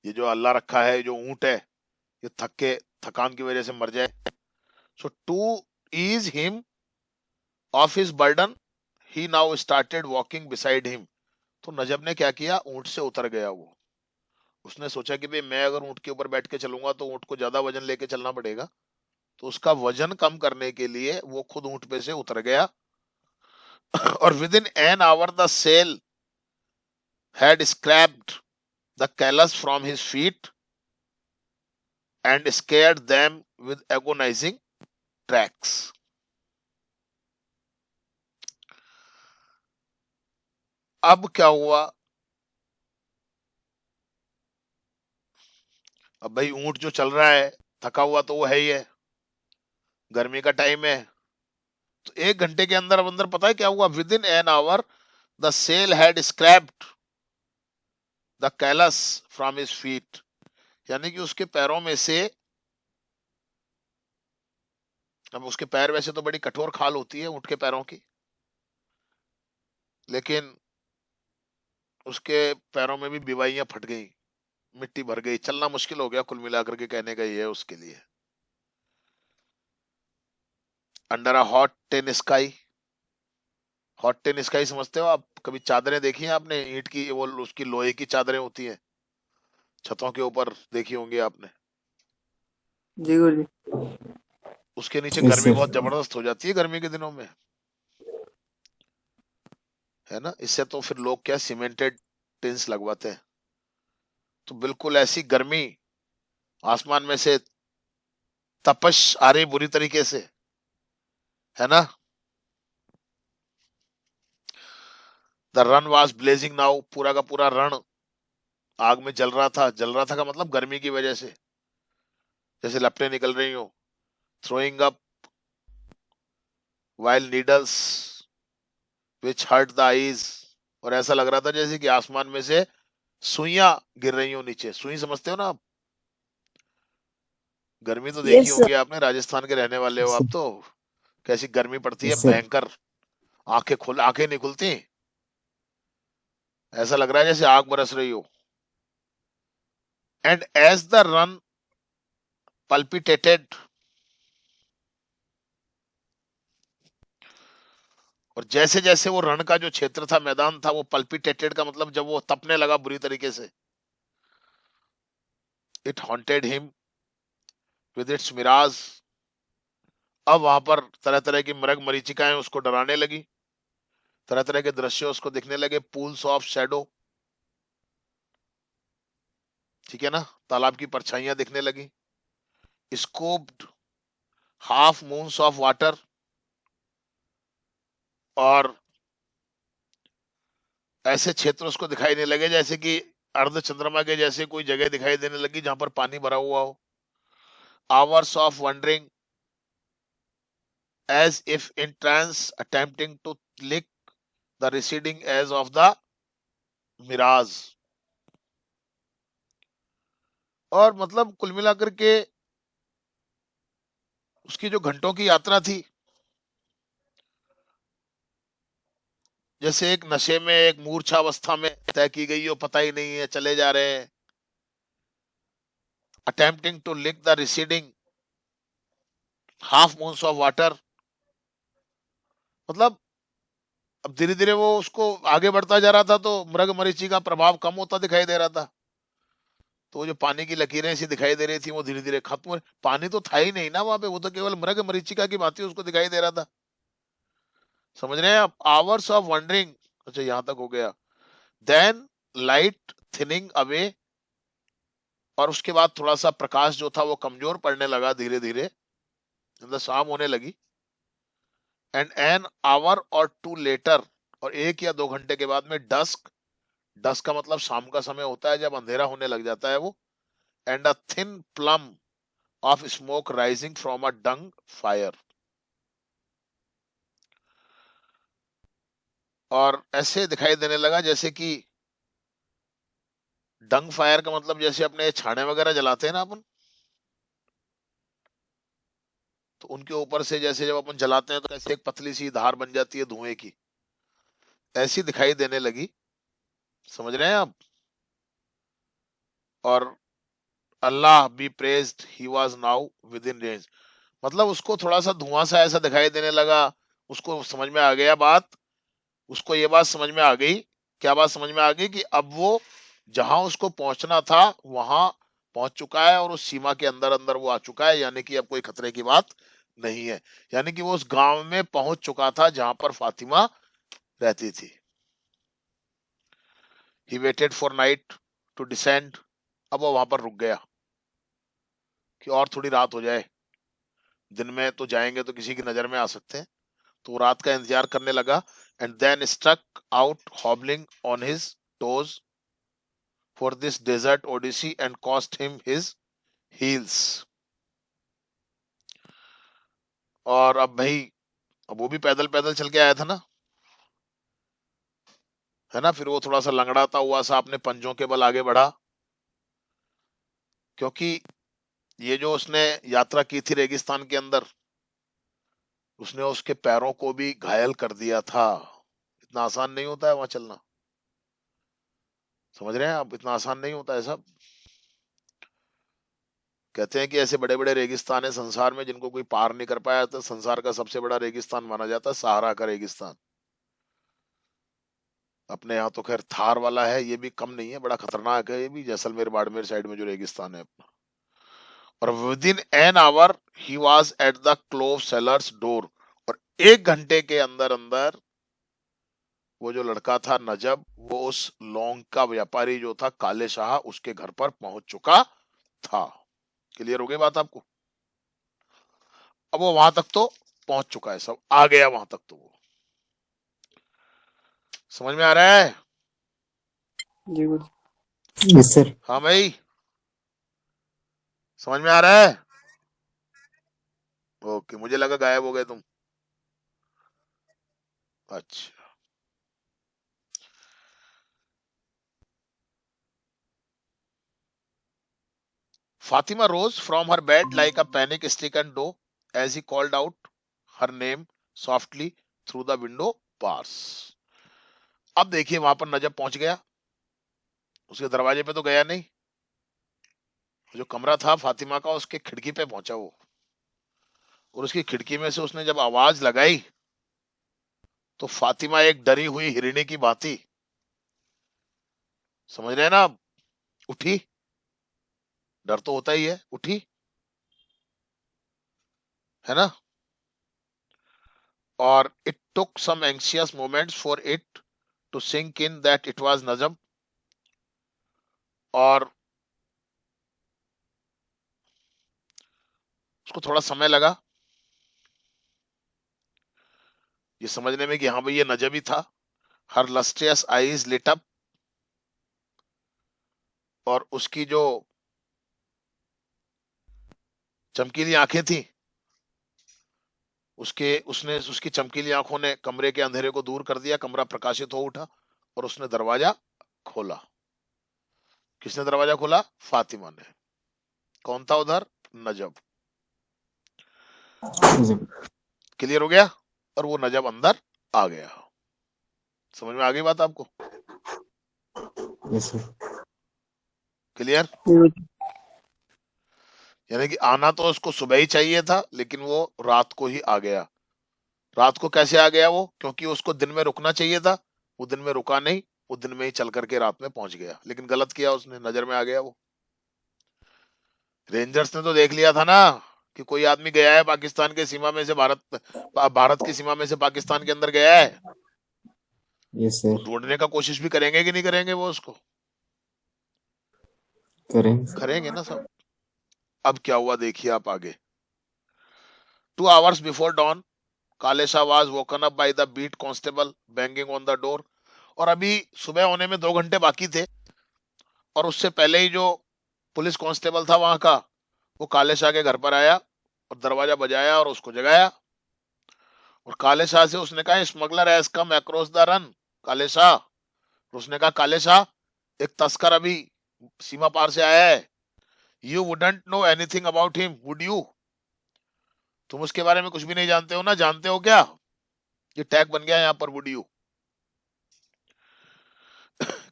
ये जो अल्लाह रखा है, जो ऊंट है, ये थकान की वजह से मर जाए। सो to ease him of his burden, he now started walking beside him। तो नजब ने क्या किया? ऊंट से उतर गया वो। उसने सोचा कि भाई मैं अगर ऊंट के ऊपर बैठ के चलूंगा तो ऊंट को ज्यादा वजन लेके चलना पड़ेगा, तो उसका वजन कम करने के लिए वो खुद ऊंट पे से उतर गया। और within an hour the sail had scraped the callus from his feet and scared them with agonising tracks. अब क्या हुआ? अब भाई ऊंट जो चल रहा है थका हुआ तो वो है ही है, गर्मी का टाइम है, तो 1 घंटे के अंदर अंदर पता है क्या हुआ? Within an hour the sail had scraped the callus from his feet, यानी कि उसके पैरों में से, अब उसके पैर वैसे तो बड़ी कठोर खाल होती है ऊंट के पैरों की, लेकिन उसके पैरों में भी बिवाइयां फट गई, मिट्टी भर गई, चलना मुश्किल हो गया। कुल मिलाकर के कहने का ये है उसके लिए। Under a hot ten sky, hot ten sky समझते हो आप? कभी चादरें देखी हैं आपने ईंट की, वो उसकी लोहे की चादरें होती हैं छतों के ऊपर, देखी होंगी आपने। जी गुरुजी। उसके नीचे Yes, गर्मी sir. बहुत जबरदस्त हो जाती है गर्मी के दिनों में, है ना। इससे तो फिर लोग क्या सीमेंटेड टिन्स लगवाते हैं। तो बिल्कुल ऐसी गर्मी, आसमान में से तपश आ रही बुरी तरीके से, है ना। The run was blazing now, पूरा का पूरा रण आग में जल रहा था। जल रहा था का मतलब गर्मी की वजह से जैसे लपटें निकल रही हो। Throwing up vile needles which hurt the eyes, और ऐसा लग रहा था जैसे कि आसमान में से सुइयां गिर रही हो नीचे। सुई समझते हो ना आप? गर्मी तो देखी यस सर। होंगी आपने, राजस्थान के रहने वाले हो Yes, आप sir. तो। कैसी गर्मी पड़ती है Yes, sir. भयंकर, आंखें नहीं खुलती, ऐसा लग रहा है जैसे आग बरस रही हो। एंड एज द रन पल्पिटेटेड, और जैसे जैसे वो रण का जो क्षेत्र था, मैदान था, वो पल्पिटेटेड का मतलब जब वो तपने लगा बुरी तरीके से। It haunted him with its mirage, अब वहां पर तरह तरह की मरग मरीचिकाएं उसको डराने लगी, तरह तरह के दृश्य उसको दिखने लगे। पूल्स ऑफ शैडो, ठीक है ना, तालाब की परछाइयां दिखने लगी। Scoped half moons of water, और ऐसे क्षेत्र उसको दिखाई देने लगे जैसे कि अर्ध चंद्रमा के जैसे कोई जगह दिखाई देने लगी जहां पर पानी भरा हुआ हो। Hours of wondering as if in trance, attempting to lick the receding edge of the mirage। और मतलब कुल मिलाकर के उसकी जो घंटों की यात्रा थी, जैसे एक नशे में, एक मूर्छा अवस्था में तय की गई हो, पता ही नहीं है, चले जा रहे हैं। Attempting to lick the receding half moons of water, मतलब अब धीरे धीरे वो उसको आगे बढ़ता जा रहा था तो मृग मरीचि का प्रभाव कम होता दिखाई दे रहा था। तो वो जो पानी की लकीरें ऐसी दिखाई दे रही थी वो धीरे धीरे खत्म हो, पानी तो था ही नहीं ना वहां पे, वो तो केवल मृग मरीचिका की भांति उसको दिखाई दे रहा था। समझ रहे हैं आप? आवर्स ऑफ वंडरिंग, अच्छा यहां तक हो गया। देन लाइट थिनिंग अवे, और उसके बाद थोड़ा सा प्रकाश जो था वो कमजोर पड़ने लगा धीरे धीरे, मतलब शाम होने लगी। एंड एन आवर और टू लेटर, और 1 या 2 घंटे के बाद में डस्क डस्क का मतलब शाम का समय होता है जब अंधेरा होने लग जाता है वो। And a thin plume of smoke rising from a dung fire. और ऐसे दिखाई देने लगा जैसे कि डंग फायर का मतलब जैसे अपने छाने वगैरह जलाते हैं ना अपन, तो उनके ऊपर से जैसे जब अपन जलाते हैं तो ऐसे एक पतली सी धार बन जाती है धुएं की, ऐसी दिखाई देने लगी। समझ रहे हैं आप? और Allah be praised he was now within range, मतलब उसको थोड़ा सा धुआं सा ऐसा दिखाई देने लगा। उसको समझ में आ गया बात, उसको ये बात समझ में आ गई। क्या बात समझ में आ गई? कि अब वो जहां उसको पहुंचना था वहां पहुंच चुका है और उस सीमा के अंदर अंदर वो आ चुका है, यानी कि अब कोई खतरे की बात नहीं है। यानी कि वो उस गांव में पहुंच चुका था जहां पर फातिमा रहती थी। He waited for night to descend, अब वो वहां पर रुक गया कि और थोड़ी रात हो जाए, दिन में तो जाएंगे तो किसी की नजर में आ सकते हैं, तो वो रात का इंतजार करने लगा। And then struck out hobbling on his toes for this desert odyssey and cost him his heels. और अब भाई, अब वो भी पैदल पैदल चल के आया था ना, है ना? फिर वो थोड़ा सा लंगड़ाता हुआ सा अपने पंजों के बल आगे बढ़ा, क्योंकि ये जो उसने यात्रा की थी रेगिस्तान के अंदर, उसने उसके पैरों को भी घायल कर दिया था। इतना आसान नहीं होता है वहां चलना, समझ रहे हैं आप? इतना आसान नहीं होता है सब। कहते हैं कि ऐसे बड़े बड़े रेगिस्तान है संसार में जिनको कोई पार नहीं कर पाया, तो संसार का सबसे बड़ा रेगिस्तान माना जाता है सहारा का रेगिस्तान। अपने यहाँ तो खैर थार वाला है, ये भी कम नहीं है, बड़ा खतरनाक है ये भी, जैसलमेर बाड़मेर साइड में जो रेगिस्तान है अपना। और within an our he was at the clove sellers door, और 1 घंटे के अंदर अंदर वो जो लड़का था नजब, वो उस लौंग का व्यापारी जो था काले शाह, उसके घर पर पहुंच चुका था। क्लियर हो गई बात आपको? अब वो वहां तक तो पहुंच चुका है, सब आ गया वहां तक, तो वो समझ में आ रहा है? जी गुरुजी। Yes sir. हाँ भाई, समझ में आ रहा है? ओके, मुझे लगा गायब हो गए तुम। अच्छा, Fatima rose from her bed like a panic stricken doe as he called out her name softly through the window bars. अब देखिए वहां पर नजब पहुंच गया, उसके दरवाजे पे तो गया नहीं, जो कमरा था फातिमा का उसके खिड़की पे पहुंचा वो, और उसकी खिड़की में से उसने जब आवाज लगाई तो फातिमा एक डरी हुई हिरणी की भांति, समझ रहे हैं ना आप, उठी। डर तो होता ही है, उठी, है ना? और it took some anxious moments for it to sink in that it was नजब। और उसको थोड़ा समय लगा ये समझने में कि हाँ भाई ये नजब ही था। हर लस्ट्रियस आईज लिट अप, और उसकी जो चमकीली आंखें थी, उसकी चमकीली आंखों ने कमरे के अंधेरे को दूर कर दिया, कमरा प्रकाशित हो उठा, और उसने दरवाजा खोला। किसने दरवाजा खोला? फातिमा ने। कौन था उधर? नजब। क्लियर हो गया? और वो नजब अंदर आ गया। समझ में आ गई बात आपको? Yes sir. क्लियर? जी गुरुजी। यानी कि आना तो उसको सुबह ही चाहिए था, लेकिन वो रात को ही आ गया। रात को कैसे आ गया वो? क्योंकि उसको दिन में रुकना चाहिए था, वो दिन में रुका नहीं, वो दिन में ही चल करके रात में पहुंच गया, लेकिन गलत किया उसने, नजर में आ गया वो। रेंजर्स ने तो देख लिया था ना कि कोई आदमी गया है पाकिस्तान के सीमा में से भारत की सीमा में से पाकिस्तान के अंदर गया है, यस तो सर। ढूंढने का कोशिश भी करेंगे कि नहीं करेंगे? वो उसको करेंगे। करेंगे ना सब। अब क्या हुआ देखिए आप आगे। 2 hours before dawn, Kalesha was woken up by the beat constable banging on the door. और अभी सुबह होने में 2 घंटे बाकी थे, और उससे पहले ही जो पुलिस कांस्टेबल था वहां का, वो काले शाह के घर पर आया और दरवाजा बजाया और उसको जगाया। और काले शाह से उसने कहा, smuggler has come across the run काले शाह। और उसने कहा, काले शाह, एक तस्कर अभी सीमा पार से आया है। You wouldn't know anything about him, would you? तुम उसके बारे में कुछ भी नहीं जानते हो ना? जानते हो क्या? ये टैग बन गया यहाँ पर, वुड यू।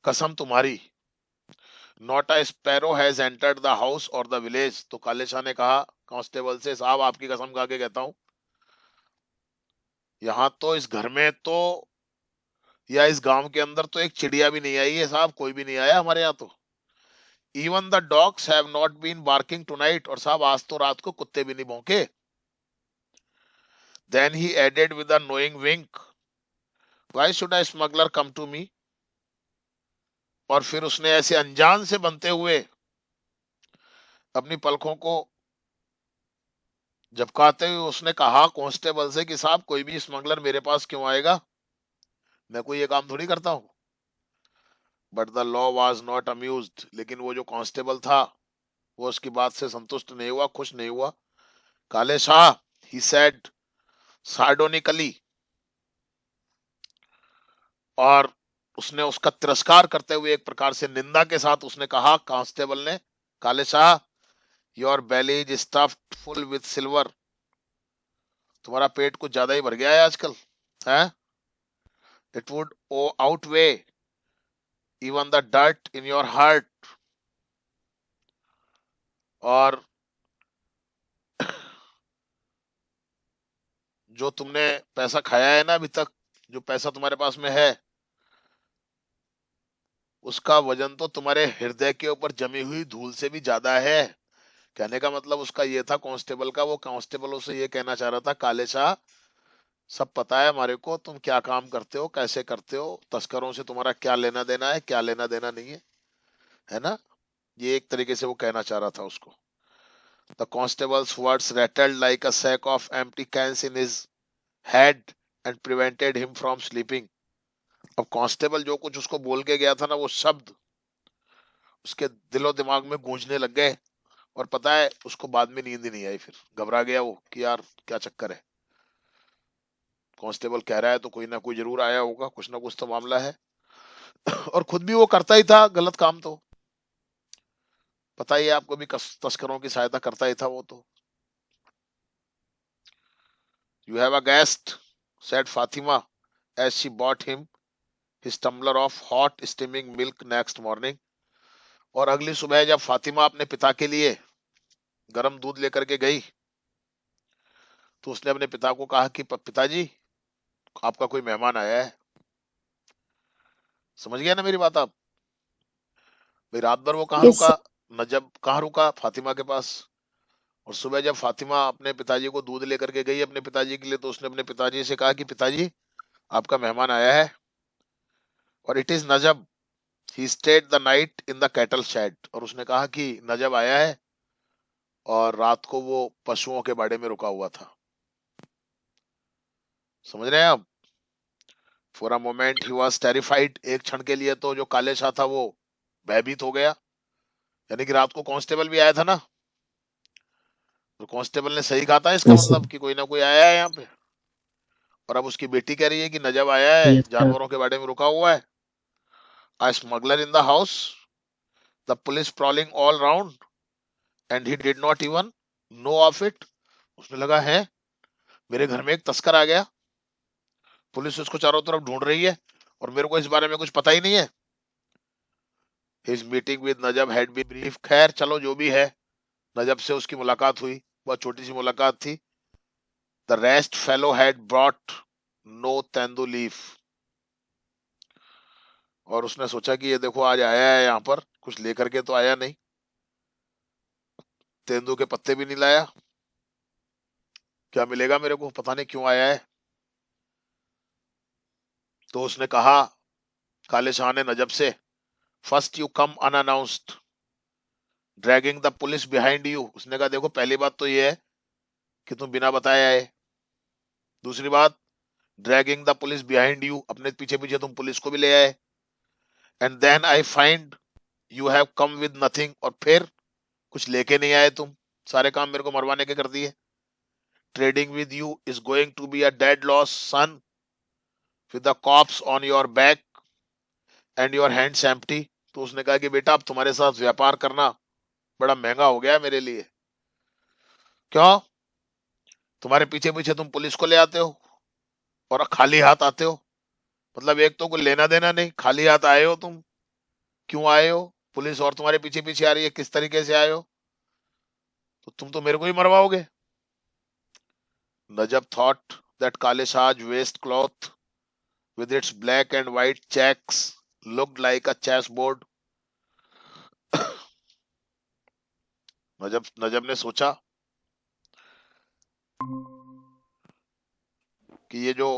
कसम तुम्हारी, not a sparrow has entered the house और द विलेज। तो काले शाह ने कहा कांस्टेबल से, साहब आपकी कसम खा के कहता हूं, यहाँ तो इस घर में तो, या इस गांव के अंदर तो एक चिड़िया भी नहीं आई है साहब, कोई भी नहीं आया हमारे यहाँ तो। Even the dogs have not been barking tonight. और साहब आज तो रात को कुत्ते भी नहीं भौंके। Then he added with a knowing wink, why should a smuggler come to me? और फिर उसने ऐसे अनजान से बनते हुए अपनी पलकों को झपकाते हुए उसने कहा कांस्टेबल से कि साहब कोई भी स्मगलर मेरे पास क्यों आएगा, मैं कोई ये काम थोड़ी करता हूं। But the law was not amused. लेकिन वो जो कांस्टेबल था वो उसकी बात से संतुष्ट नहीं हुआ, खुश नहीं हुआ। काले शाह, ही सेड सार्डोनिकली, और उसने उसका तिरस्कार करते हुए, एक प्रकार से निंदा के साथ उसने कहा, कांस्टेबल ने, काले Shah, your belly is stuffed full with silver. तुम्हारा पेट कुछ ज्यादा ही भर गया है आजकल, है? It would outweigh even the dirt in your heart. और जो तुमने पैसा खाया है ना अभी तक, जो पैसा तुम्हारे पास में है, उसका वजन तो तुम्हारे हृदय के ऊपर जमी हुई धूल से भी ज्यादा है। कहने का मतलब उसका ये था कांस्टेबल का, वो कांस्टेबल उसे ये कहना चाह रहा था, काले शाह, सब पता है हमारे को, तुम क्या काम करते हो, कैसे करते हो, तस्करों से तुम्हारा क्या लेना देना है, क्या लेना देना नहीं है ना? ये एक तरीके से वो कहना चाह रहा था उसको। The constables words rattled like a sack of empty cans in his head and prevented him from sleeping। अब कांस्टेबल जो कुछ उसको बोल के गया था ना, वो शब्द उसके दिलो दिमाग में गूंजने लग गए। और पता है उसको बाद में नींद ही नहीं आई, फिर घबरा गया वो कि यार क्या चक्कर है, कांस्टेबल कह रहा है तो कोई ना कोई जरूर आया होगा, कुछ ना कुछ तो मामला है। और खुद भी वो करता ही था गलत काम, तो पता ही है आपको भी, तस्करों की सहायता करता ही था वो तो। You have a guest, said Fatima as she bought him his tumbler of hot steaming milk next morning। और अगली सुबह जब फातिमा अपने पिता के लिए गर्म दूध लेकर के गई, तो उसने अपने पिता को कहा कि पिताजी, आपका कोई मेहमान आया है। समझ गया ना मेरी बात आप? भाई रात भर वो कहाँ यस रुका, नजब कहाँ रुका, फातिमा के पास। और सुबह जब फातिमा अपने पिताजी को दूध लेकर के गई अपने पिताजी के लिए, तो उसने अपने पिताजी से कहा कि पिताजी, आपका मेहमान आया है, और it is Najab, he stayed the night in the cattle shed. और उसने कहा कि नजब आया है और रात को वो पशुओं के बाड़े में रुका हुआ था। समझ रहे हैं आप? For a moment he was terrified. एक क्षण के लिए तो जो काले शाह था वो भयभीत हो गया। यानी कि रात को कांस्टेबल भी आया था ना, तो कांस्टेबल ने सही कहा था, इसका यस मतलब कि कोई ना कोई आया है यहाँ पे। और अब उसकी बेटी कह रही है कि नजब आया है, सर। जानवरों के बाड़े में रुका हुआ है। A smuggler in the house, the police prowling all round, and he did not even know of it. उसने लगा है मेरे घर में एक तस्कर आ गया, पुलिस उसको चारों तरफ ढूंढ रही है और मेरे को इस बारे में कुछ पता ही नहीं है। His meeting with Najab had been brief. खैर चलो जो भी है, नजब से उसकी मुलाकात हुई, बहुत छोटी सी मुलाकात थी। The rest fellow had brought no tendu leaf. और उसने सोचा कि ये देखो आज आया है यहाँ पर, कुछ लेकर के तो आया नहीं, तेंदू के पत्ते भी नहीं लाया, क्या मिलेगा मेरे को, पता नहीं क्यों आया है। तो उसने कहा, काले शाह ने नजब से, first you come unannounced dragging the police behind you. उसने कहा देखो पहली बात तो ये है कि तुम बिना बताए आए, दूसरी बात dragging the police behind you, अपने पीछे पीछे तुम पुलिस को भी ले आए। And then I find you have come with nothing, और फिर कुछ लेके नहीं आए तुम, सारे काम मेरे को मरवाने के कर दिए। Trading with you is going to be a dead loss son, with the cops on your back and your hands empty. तो उसने कहा कि बेटा अब तुम्हारे साथ व्यापार करना बड़ा महंगा हो गया है मेरे लिए। क्यों? तुम्हारे पीछे पीछे तुम पुलिस को ले आते हो और खाली हाथ आते हो, मतलब एक तो कोई लेना देना नहीं, खाली हाथ आए हो तुम। क्यों आए हो? पुलिस और तुम्हारे पीछे पीछे आ रही है, किस तरीके से आए हो? तो तुम तो मेरे को ही मरवाओगे। Najab thought that Kale Shah's waistcloth with its black and white checks looked like a chessboard. नजब ने सोचा कि ये जो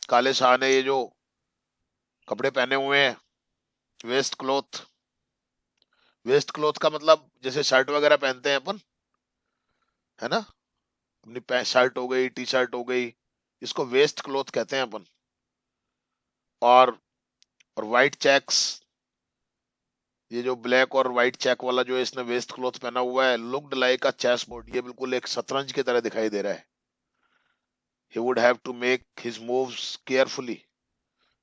काले शाह ने ये जो कपड़े पहने हुए हैं, वेस्ट क्लॉथ, वेस्ट क्लॉथ का मतलब जैसे शर्ट वगैरह पहनते हैं अपन, है ना, अपनी शर्ट हो गई, टी शर्ट हो गई, इसको वेस्ट क्लॉथ कहते हैं अपन। और व्हाइट चेक्स, ये जो ब्लैक और व्हाइट चेक वाला जो है इसने वेस्ट क्लॉथ पहना हुआ है, looked like a chess board, ये बिल्कुल एक शतरंज की तरह दिखाई दे रहा है। He would have to make his moves carefully,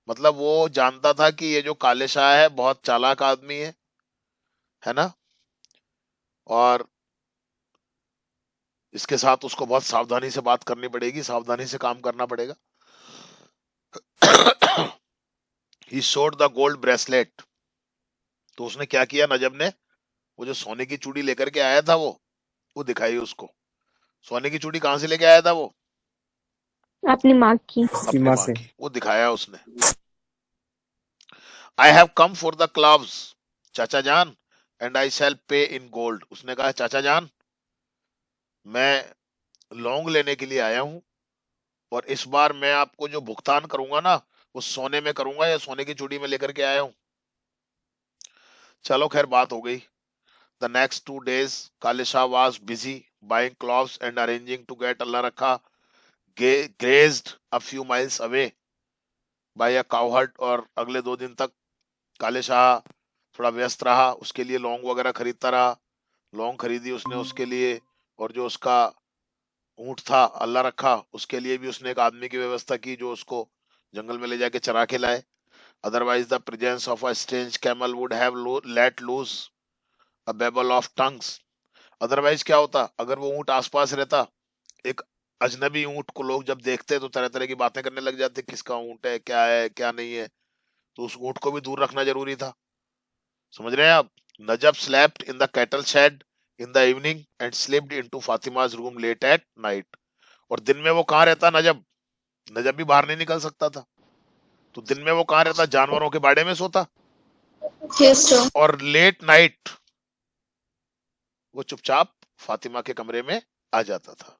मतलब वो जानता था कि ये जो काले शाह है बहुत चालाक आदमी है ना, और इसके साथ उसको बहुत सावधानी से बात करनी पड़ेगी, सावधानी से काम करना पड़ेगा। He showed the gold bracelet, तो उसने क्या किया, नजब ने वो जो सोने की चूड़ी लेकर के आया था वो दिखाई उसको। सोने की चूड़ी कहां से लेके आया था वो? अपनी माँ की। उसकी अपनी माँ माँ से। की, वो दिखाया उसने। I have come for the clubs चाचा जान एंड आई शैल पे इन गोल्ड, उसने कहा चाचा जान मैं लौंग लेने के लिए आया हूं, और इस बार मैं आपको जो भुगतान करूंगा ना वो सोने में करूंगा, या सोने की चूड़ी में लेकर के आया हूं। चलो खैर बात हो गई। The next 2 days Kale Shah was busy buying clothes and arranging to get Allah Rakha grazed a few miles away by a cowherd, और अगले 2 दिन तक काले शाह थोड़ा व्यस्त रहा, उसके लिए लौंग वगैरह खरीदता रहा। लौंग खरीदी उसने उसके लिए, और जो उसका ऊंट था अल्लाह रखा उसके लिए भी उसने एक आदमी की व्यवस्था की जो उसको जंगल में ले जाके चरा के लाए। Otherwise the presence of a strange camel would have let loose a babel of tongues, otherwise क्या होता अगर वो ऊंट आसपास रहता, एक अजनबी ऊंट को लोग जब देखते तो तरह तरह की बातें करने लग जाते, किसका ऊंट है क्या नहीं है, तो उस ऊंट को भी दूर रखना जरूरी था। समझ रहे हैं आप? Najab slept in the cattle shed in the evening and slipped into Fatima's room late at night, और दिन में वो कहाँ रहता नजब? नजब भी बाहर नहीं निकल सकता था, तो दिन में वो कहाँ रहता? जानवरों के बाड़े में सोता, Yes, sir. और लेट नाइट वो चुपचाप फातिमा के कमरे में आ जाता था।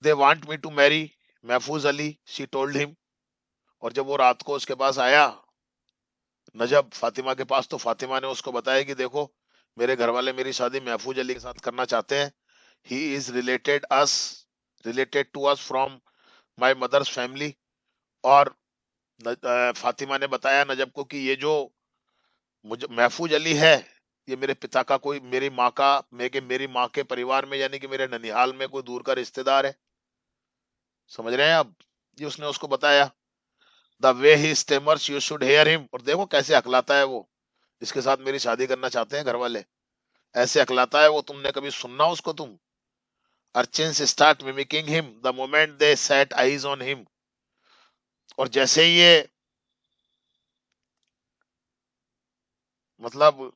They want me to marry Mahfooz Ali she told him, और जब वो रात को उसके पास आया नजब फातिमा के पास, तो फातिमा ने उसको बताया कि देखो मेरे घर वाले मेरी शादी महफूज अली के साथ करना चाहते हैं। He is related to us from my mother's family, और फातिमा ने बताया नजब को कि ये जो मुझे महफूज अली है ये मेरे पिता का कोई, मेरी माँ के परिवार में यानी कि मेरे ननिहाल में कोई दूर का रिश्तेदार है। समझ रहे हैं आप? ये उसने उसको बताया। The way he stammers you should hear him, और देखो कैसे अकलाता है वो, इसके साथ मेरी शादी करना चाहते हैं घर वाले, ऐसे अकलाता है वो, तुमने कभी सुनना उसको तुम? Urchins start mimicking him the moment they set eyes on him, और जैसे ही ये मतलब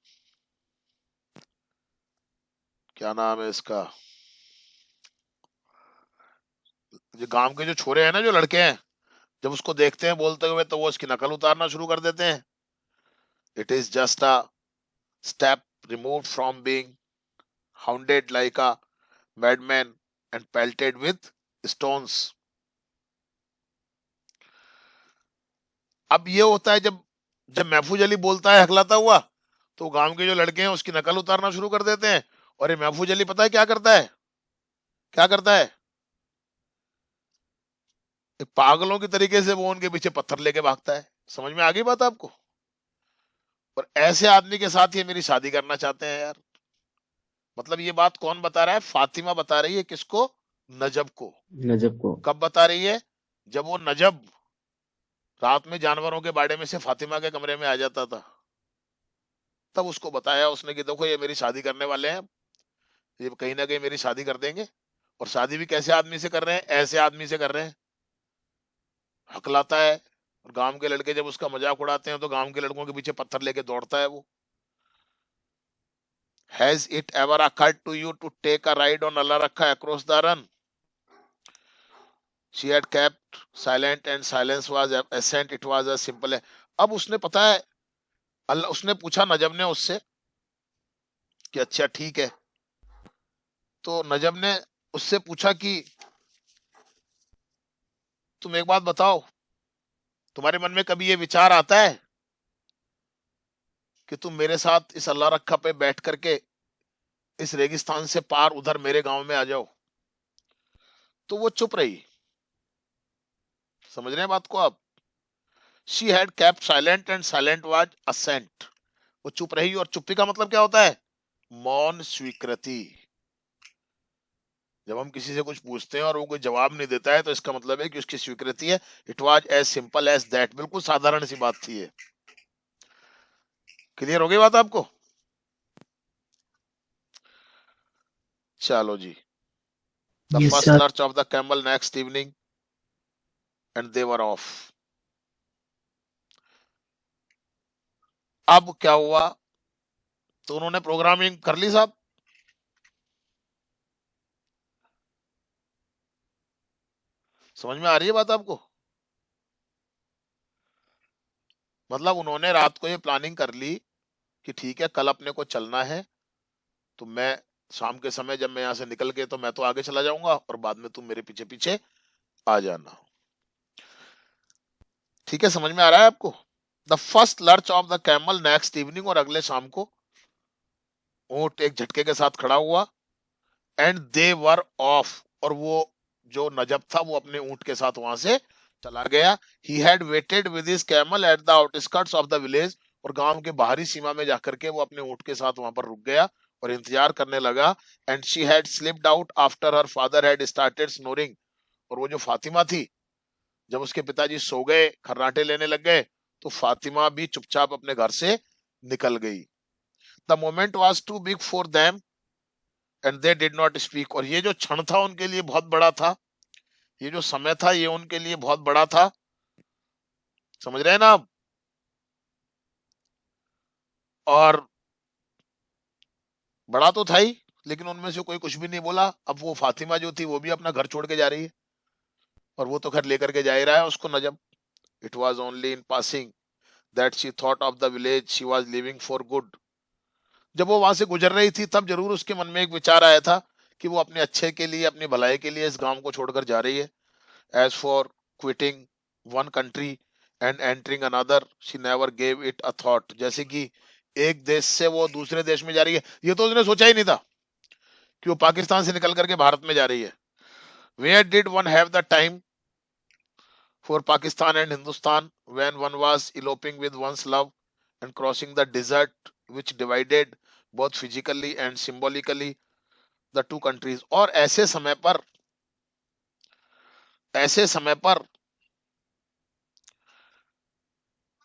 क्या नाम है इसका, जो गांव के जो छोरे हैं ना, जो लड़के हैं, जब उसको देखते हैं बोलते हुए तो वो उसकी नकल उतारना शुरू कर देते हैं। It is just a step remove from being hounded like a madman and pelted with stones. अब ये होता है जब जब महफूज अली बोलता है हकलाता हुआ, तो गांव के जो लड़के हैं उसकी नकल उतारना शुरू कर देते हैं, और ये महफूज अली पता है क्या करता है? क्या करता है? एक पागलों की तरीके से वो उनके पीछे पत्थर लेके भागता है। समझ में आ गई बात आपको? और ऐसे आदमी के साथ ये मेरी शादी करना चाहते हैं यार। मतलब ये बात कौन बता रहा है? फातिमा बता रही है। किसको? नजब को। नजब को। कब बता रही है? जब वो नजब रात में जानवरों के बाड़े में से फातिमा के कमरे में आ जाता था, तब उसको बताया उसने कि देखो ये मेरी शादी करने वाले हैं, ये कहीं ना कहीं मेरी शादी कर देंगे। और शादी भी कैसे आदमी से कर रहे हैं? ऐसे आदमी से कर रहे हैं। हकलाता है, और गांव के लड़के जब उसका मजाक उड़ाते हैं तो गांव के लड़कों के पीछे पत्थर लेके दौड़ता है वो। Has it ever occurred to you to take a ride on Allah Rakha across the run? She had kept silent and silence was assent. It was as simple as. अब उसने पता है, अल्लाह उसने पूछा नजब ने उससे कि अच्छा ठीक है। तो नजब ने उससे पूछा कि तुम एक बात बताओ, तुम्हारे मन में कभी ये विचार आता है कि तुम मेरे साथ इस अल्लाह रखा पे बैठ करके इस रेगिस्तान से पार उधर मेरे गांव में आ जाओ? तो वो चुप रही। समझ रहे हैं बात को आप? She had kept silent and silent was assent. वो चुप रही, और चुप्पी का मतलब क्या होता है? मौन स्वीकृति। जब हम किसी से कुछ पूछते हैं और वो कोई जवाब नहीं देता है तो इसका मतलब है कि उसकी स्वीकृति है। It was as simple as that. बिल्कुल साधारण सी बात थी ये। क्लियर हो गई बात आपको? चलो जी। The Yes, first sir. Lurch of the camel next evening and they were off. अब क्या हुआ? तो उन्होंने प्रोग्रामिंग कर ली साहब। समझ में आ रही है बात आपको? मतलब उन्होंने रात को ये प्लानिंग कर ली कि ठीक है कल अपने को चलना है, तो मैं शाम के समय जब मैं यहाँ से निकल के, तो मैं तो आगे चला जाऊंगा और बाद में तुम मेरे पीछे पीछे आ जाना। ठीक है, समझ में आ रहा है आपको? The first lurch of the camel next evening. और अगले शाम को ऊंट एक झटके के साथ खड़ा हुआ। And they were of. और वो जो नजब था वो अपने ऊंट के साथ वहां से चला गया। He had weighted with his camel at the outskirts of the village. और गांव के बाहरी सीमा में जाकर के वो अपने ऊंट के साथ वहां पर रुक गया और इंतजार करने लगा। And she had slipped out after her father had started snoring. और वो जो फातिमा थी, जब उसके पिताजी सो गए, खर्राटे लेने लग गए, तो फातिमा भी चुपचाप अपने घर से निकल गई। The moment was too big for them and they did not speak. और ये जो क्षण था उनके लिए बहुत बड़ा था, ये जो समय था ये उनके लिए बहुत बड़ा था। समझ रहे हैं ना आप? और बड़ा तो था ही, लेकिन उनमें से कोई कुछ भी नहीं बोला। अब वो फातिमा जो थी वो भी अपना घर छोड़ के जा रही है, और वो तो घर लेकर के जा ही रहा है उसको नजब। It was only in passing that she thought of the village she was living for good. जब वो वहां से गुजर रही थी तब जरूर उसके मन में एक विचार आया था कि वो अपने अच्छे के लिए, अपनी भलाई के लिए इस गांव को छोड़कर जा रही है। As for quitting one country and entering another she never gave it a thought. जैसे कि एक देश से वो दूसरे देश में जा रही है, ये तो उसने सोचा ही नहीं था कि वो पाकिस्तान से निकल करके भारत में जा रही है। Where did one have the time for Pakistan and Hindustan when one was eloping with one's love and crossing the desert which divided both physically and symbolically the two countries। और ऐसे समय पर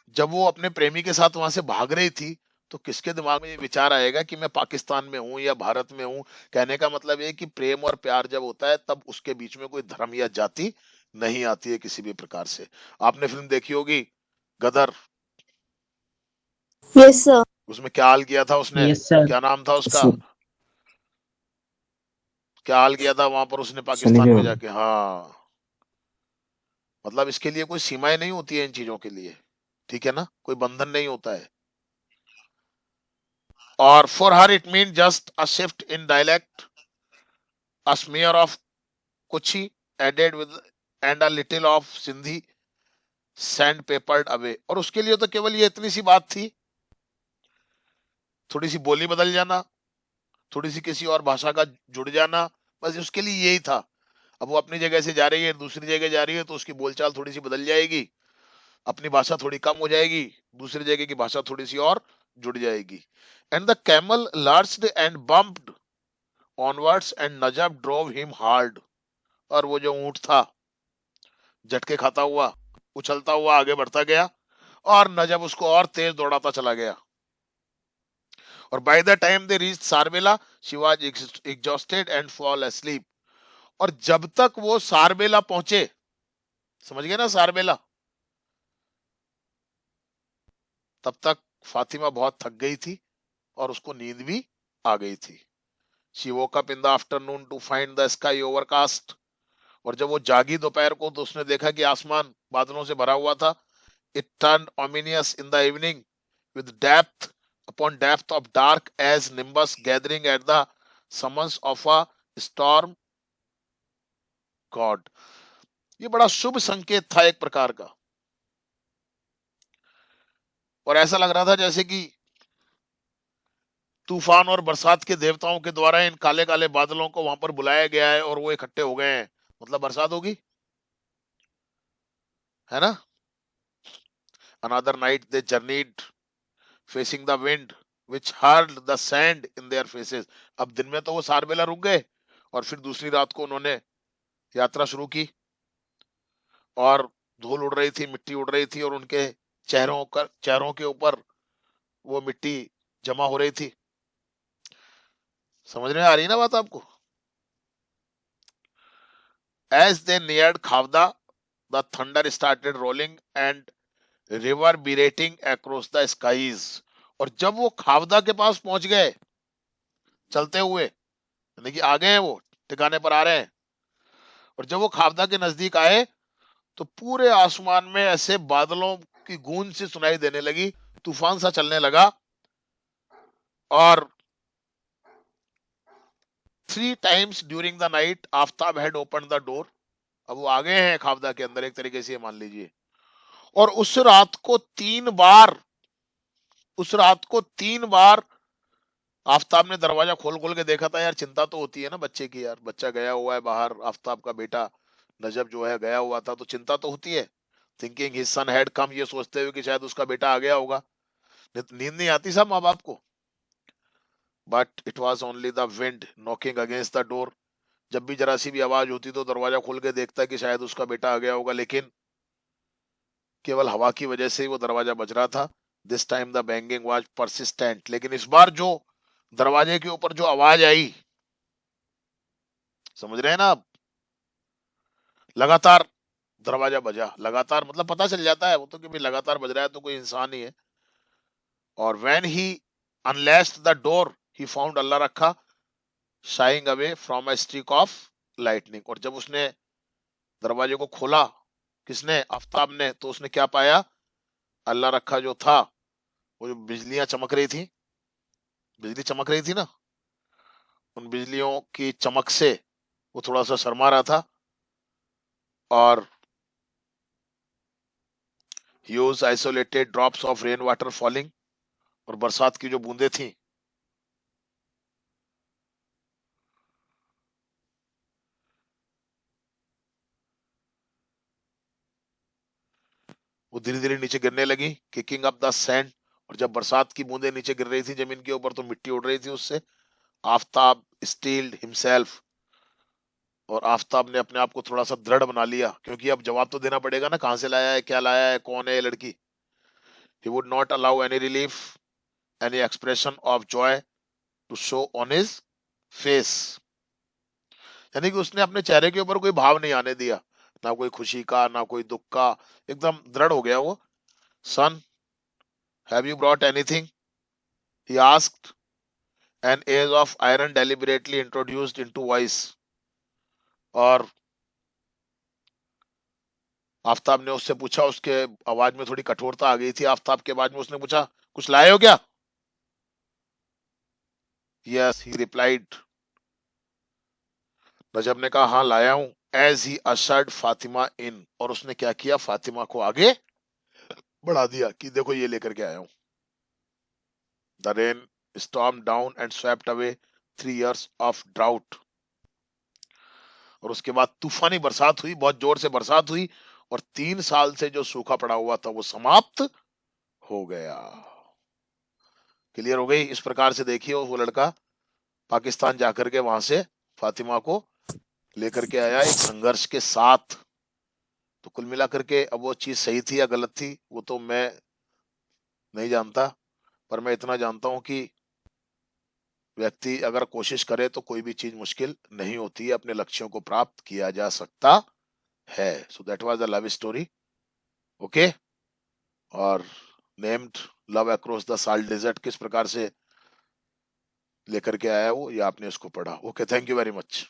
जब वो अपने प्रेमी के साथ वहां से भाग रही थी, तो किसके दिमाग में ये विचार आएगा कि मैं पाकिस्तान में हूं या भारत में हूं? कहने का मतलब ये कि प्रेम और प्यार जब होता है तब उसके बीच में कोई धर्म या जाति नहीं आती है किसी भी प्रकार से। आपने फिल्म देखी होगी गदर। Yes, sir. उसमें क्या हाल किया था उसने? Yes, sir. क्या नाम था उसका? सु- क्या हाल किया था वहां पर उसने सनी पाकिस्तान में देओल। जाके? हाँ, मतलब इसके लिए कोई सीमाएं नहीं होती है इन चीजों के लिए। ठीक है ना? कोई बंधन नहीं होता है। और for her it mean just a shift in dialect, a smear of Kuchi added with and a little of Sindhi sandpapered away। और उसके लिए तो केवल ये इतनी सी बात थी, थोड़ी सी बोली बदल जाना, थोड़ी सी किसी और भाषा का जुड़ जाना, बस उसके लिए यही था। अब वो अपनी जगह से जा रही है, दूसरी जगह जा रही है, तो उसकी बोलचाल थोड़ी सी बदल जाएगी, अपनी भाषा थोड़ी कम हो जाएगी, दूसरी जगह की भाषा थोड़ी सी और जुड़ जाएगी. And the camel lurched and bumped onwards and Najab drove him hard. और वो जो ऊंट था, झटके खाता हुआ, उछलता हुआ आगे बढ़ता गया, और नजब उसको और तेज दौड़ाता चला गया. और by the time they reach Sarbela she was exhausted and fall asleep. और जब तक वो सारबेला पहुंचे, समझ गए ना सारबेला, तब तक फातिमा बहुत थक गई थी और उसको नींद भी आ गई थी. She woke up in the afternoon to find the sky overcast. और जब वो जागी दोपहर को, तो उसने देखा कि आसमान बादलों से भरा हुआ था. It turned ominous in the evening with depth upon depth of dark as nimbus gathering at the summons of a storm god. ये बड़ा शुभ संकेत था एक प्रकार का, और ऐसा लग रहा था जैसे कि तूफान और बरसात के देवताओं के द्वारा इन काले काले बादलों को वहां पर बुलाया गया है और वो इकट्ठे हो गए हैं. मतलब बरसात होगी, है ना. Another night they journeyed facing the wind which hurled the sand in their faces. अब दिन में तो वो सारबेला रुक गए, और फिर दूसरी रात को उन्होंने यात्रा शुरू की, और धूल उड़ रही थी, मिट्टी उड़ रही थी, और उनके चेहरों के ऊपर वो मिट्टी जमा हो रही थी. समझ में आ रही है ना बात आपको. As they neared Khavda, the thunder started rolling and reverberating across the skies. और जब वो खावदा के पास पहुंच गए चलते हुए, यानी कि आ गए हैं, वो ठिकाने पर आ रहे हैं, और जब वो खावदा के नजदीक आए, तो पूरे आसमान में ऐसे बादलों की गूंज सी सुनाई देने लगी, तूफान सा चलने लगा. और 3 times during the night Aftab had opened the door. अब वो आ गए हैं खावदा के अंदर, एक तरीके से ये मान लीजिए. और उस रात को 3 बार आफ्ताब ने दरवाजा खोल खोल के देखा था. यार चिंता तो होती है ना बच्चे की, यार बच्चा गया हुआ है बाहर, आफ्ताब का बेटा नजब जो है गया हुआ था, तो चिंता तो होती है. Thinking his son had come, ये सोचते हुए कि शायद उसका बेटा आ गया होगा. नींद नहीं आती सब माँ बाप को. But it was only the wind knocking against the door. जब भी जरा सी भी आवाज होती तो दरवाजा खोल के देखता कि शायद उसका बेटा आ गया होगा, लेकिन केवल हवा की वजह से ही वो दरवाजा बज रहा था. This time the banging was persistent. लेकिन इस बार जो दरवाजे के ऊपर जो आवाज आई, समझ रहे हैं ना आप, लगातार दरवाजा बजा. लगातार मतलब पता चल जाता है वो तो कि भाई लगातार बज रहा है तो कोई इंसान ही है. और when he unlatched the door he found Allah Rakha shying away from a streak of lightning. और जब उसने दरवाजे को खोला, किसने, आफ्ताब ने, तो उसने क्या पाया, अल्लाह रखा जो था, वो जो बिजलियां चमक रही थी, बिजली चमक रही थी ना, उन बिजलियों की चमक से वो थोड़ा सा शर्मा रहा था. और huge isolated drops of rain water falling. और बरसात की जो बूंदे थी, वो धीरे धीरे नीचे गिरने लगी, किकिंग अप द सैंड. और जब बरसात की बूंदें नीचे गिर रही थी जमीन के ऊपर, तो मिट्टी उड़ रही थी उससे. Aftab stealth himself. और आफ्ताब ने अपने आप को थोड़ा सा दृढ़ बना लिया, क्योंकि अब जवाब तो देना पड़ेगा ना, कहां से लाया है, क्या लाया है, कौन है ये लड़की. He would not allow any relief, any expression of joy to show on his face. यानी कि उसने अपने चेहरे के ऊपर कोई भाव नहीं आने दिया, ना कोई खुशी का, ना कोई दुख का. एकदम दृढ़ हो गया वो. Son, have you brought anything, he asked, an edge of iron deliberately introduced into voice. और आफ्ताब ने उससे पूछा, उसके आवाज में थोड़ी कठोरता आ गई थी आफ्ताब के आवाज में. उसने पूछा, कुछ लाए हो क्या. Yes he replied. रजब ने कहा, हाँ लाया हूं. एज ही अशर्ड फातिमा इन. और उसने क्या किया, फातिमा को आगे बढ़ा दिया कि देखो ये लेकर के आया हूं. The rain stormed down and swept away 3 years of drought. और उसके बाद तूफानी बरसात हुई, बहुत जोर से बरसात हुई, और 3 साल से जो सूखा पड़ा हुआ था वो समाप्त हो गया। क्लियर हो गई? इस प्रकार से देखिए वो लड़का पाकिस्तान जाकर के वहां से फातिमा को लेकर के आया एक संघर्ष के साथ। तो कुल मिलाकर के अब वो चीज सही थी या गलत थी वो तो मैं नहीं जानता, पर मैं इतना जानता हूं कि व्यक्ति अगर कोशिश करे तो कोई भी चीज मुश्किल नहीं होती है, अपने लक्ष्यों को प्राप्त किया जा सकता है। So that was the love story. Okay, और named love across the salt desert किस प्रकार से लेकर के आया वो, ये आपने उसको पढ़ा। Okay, thank you very much.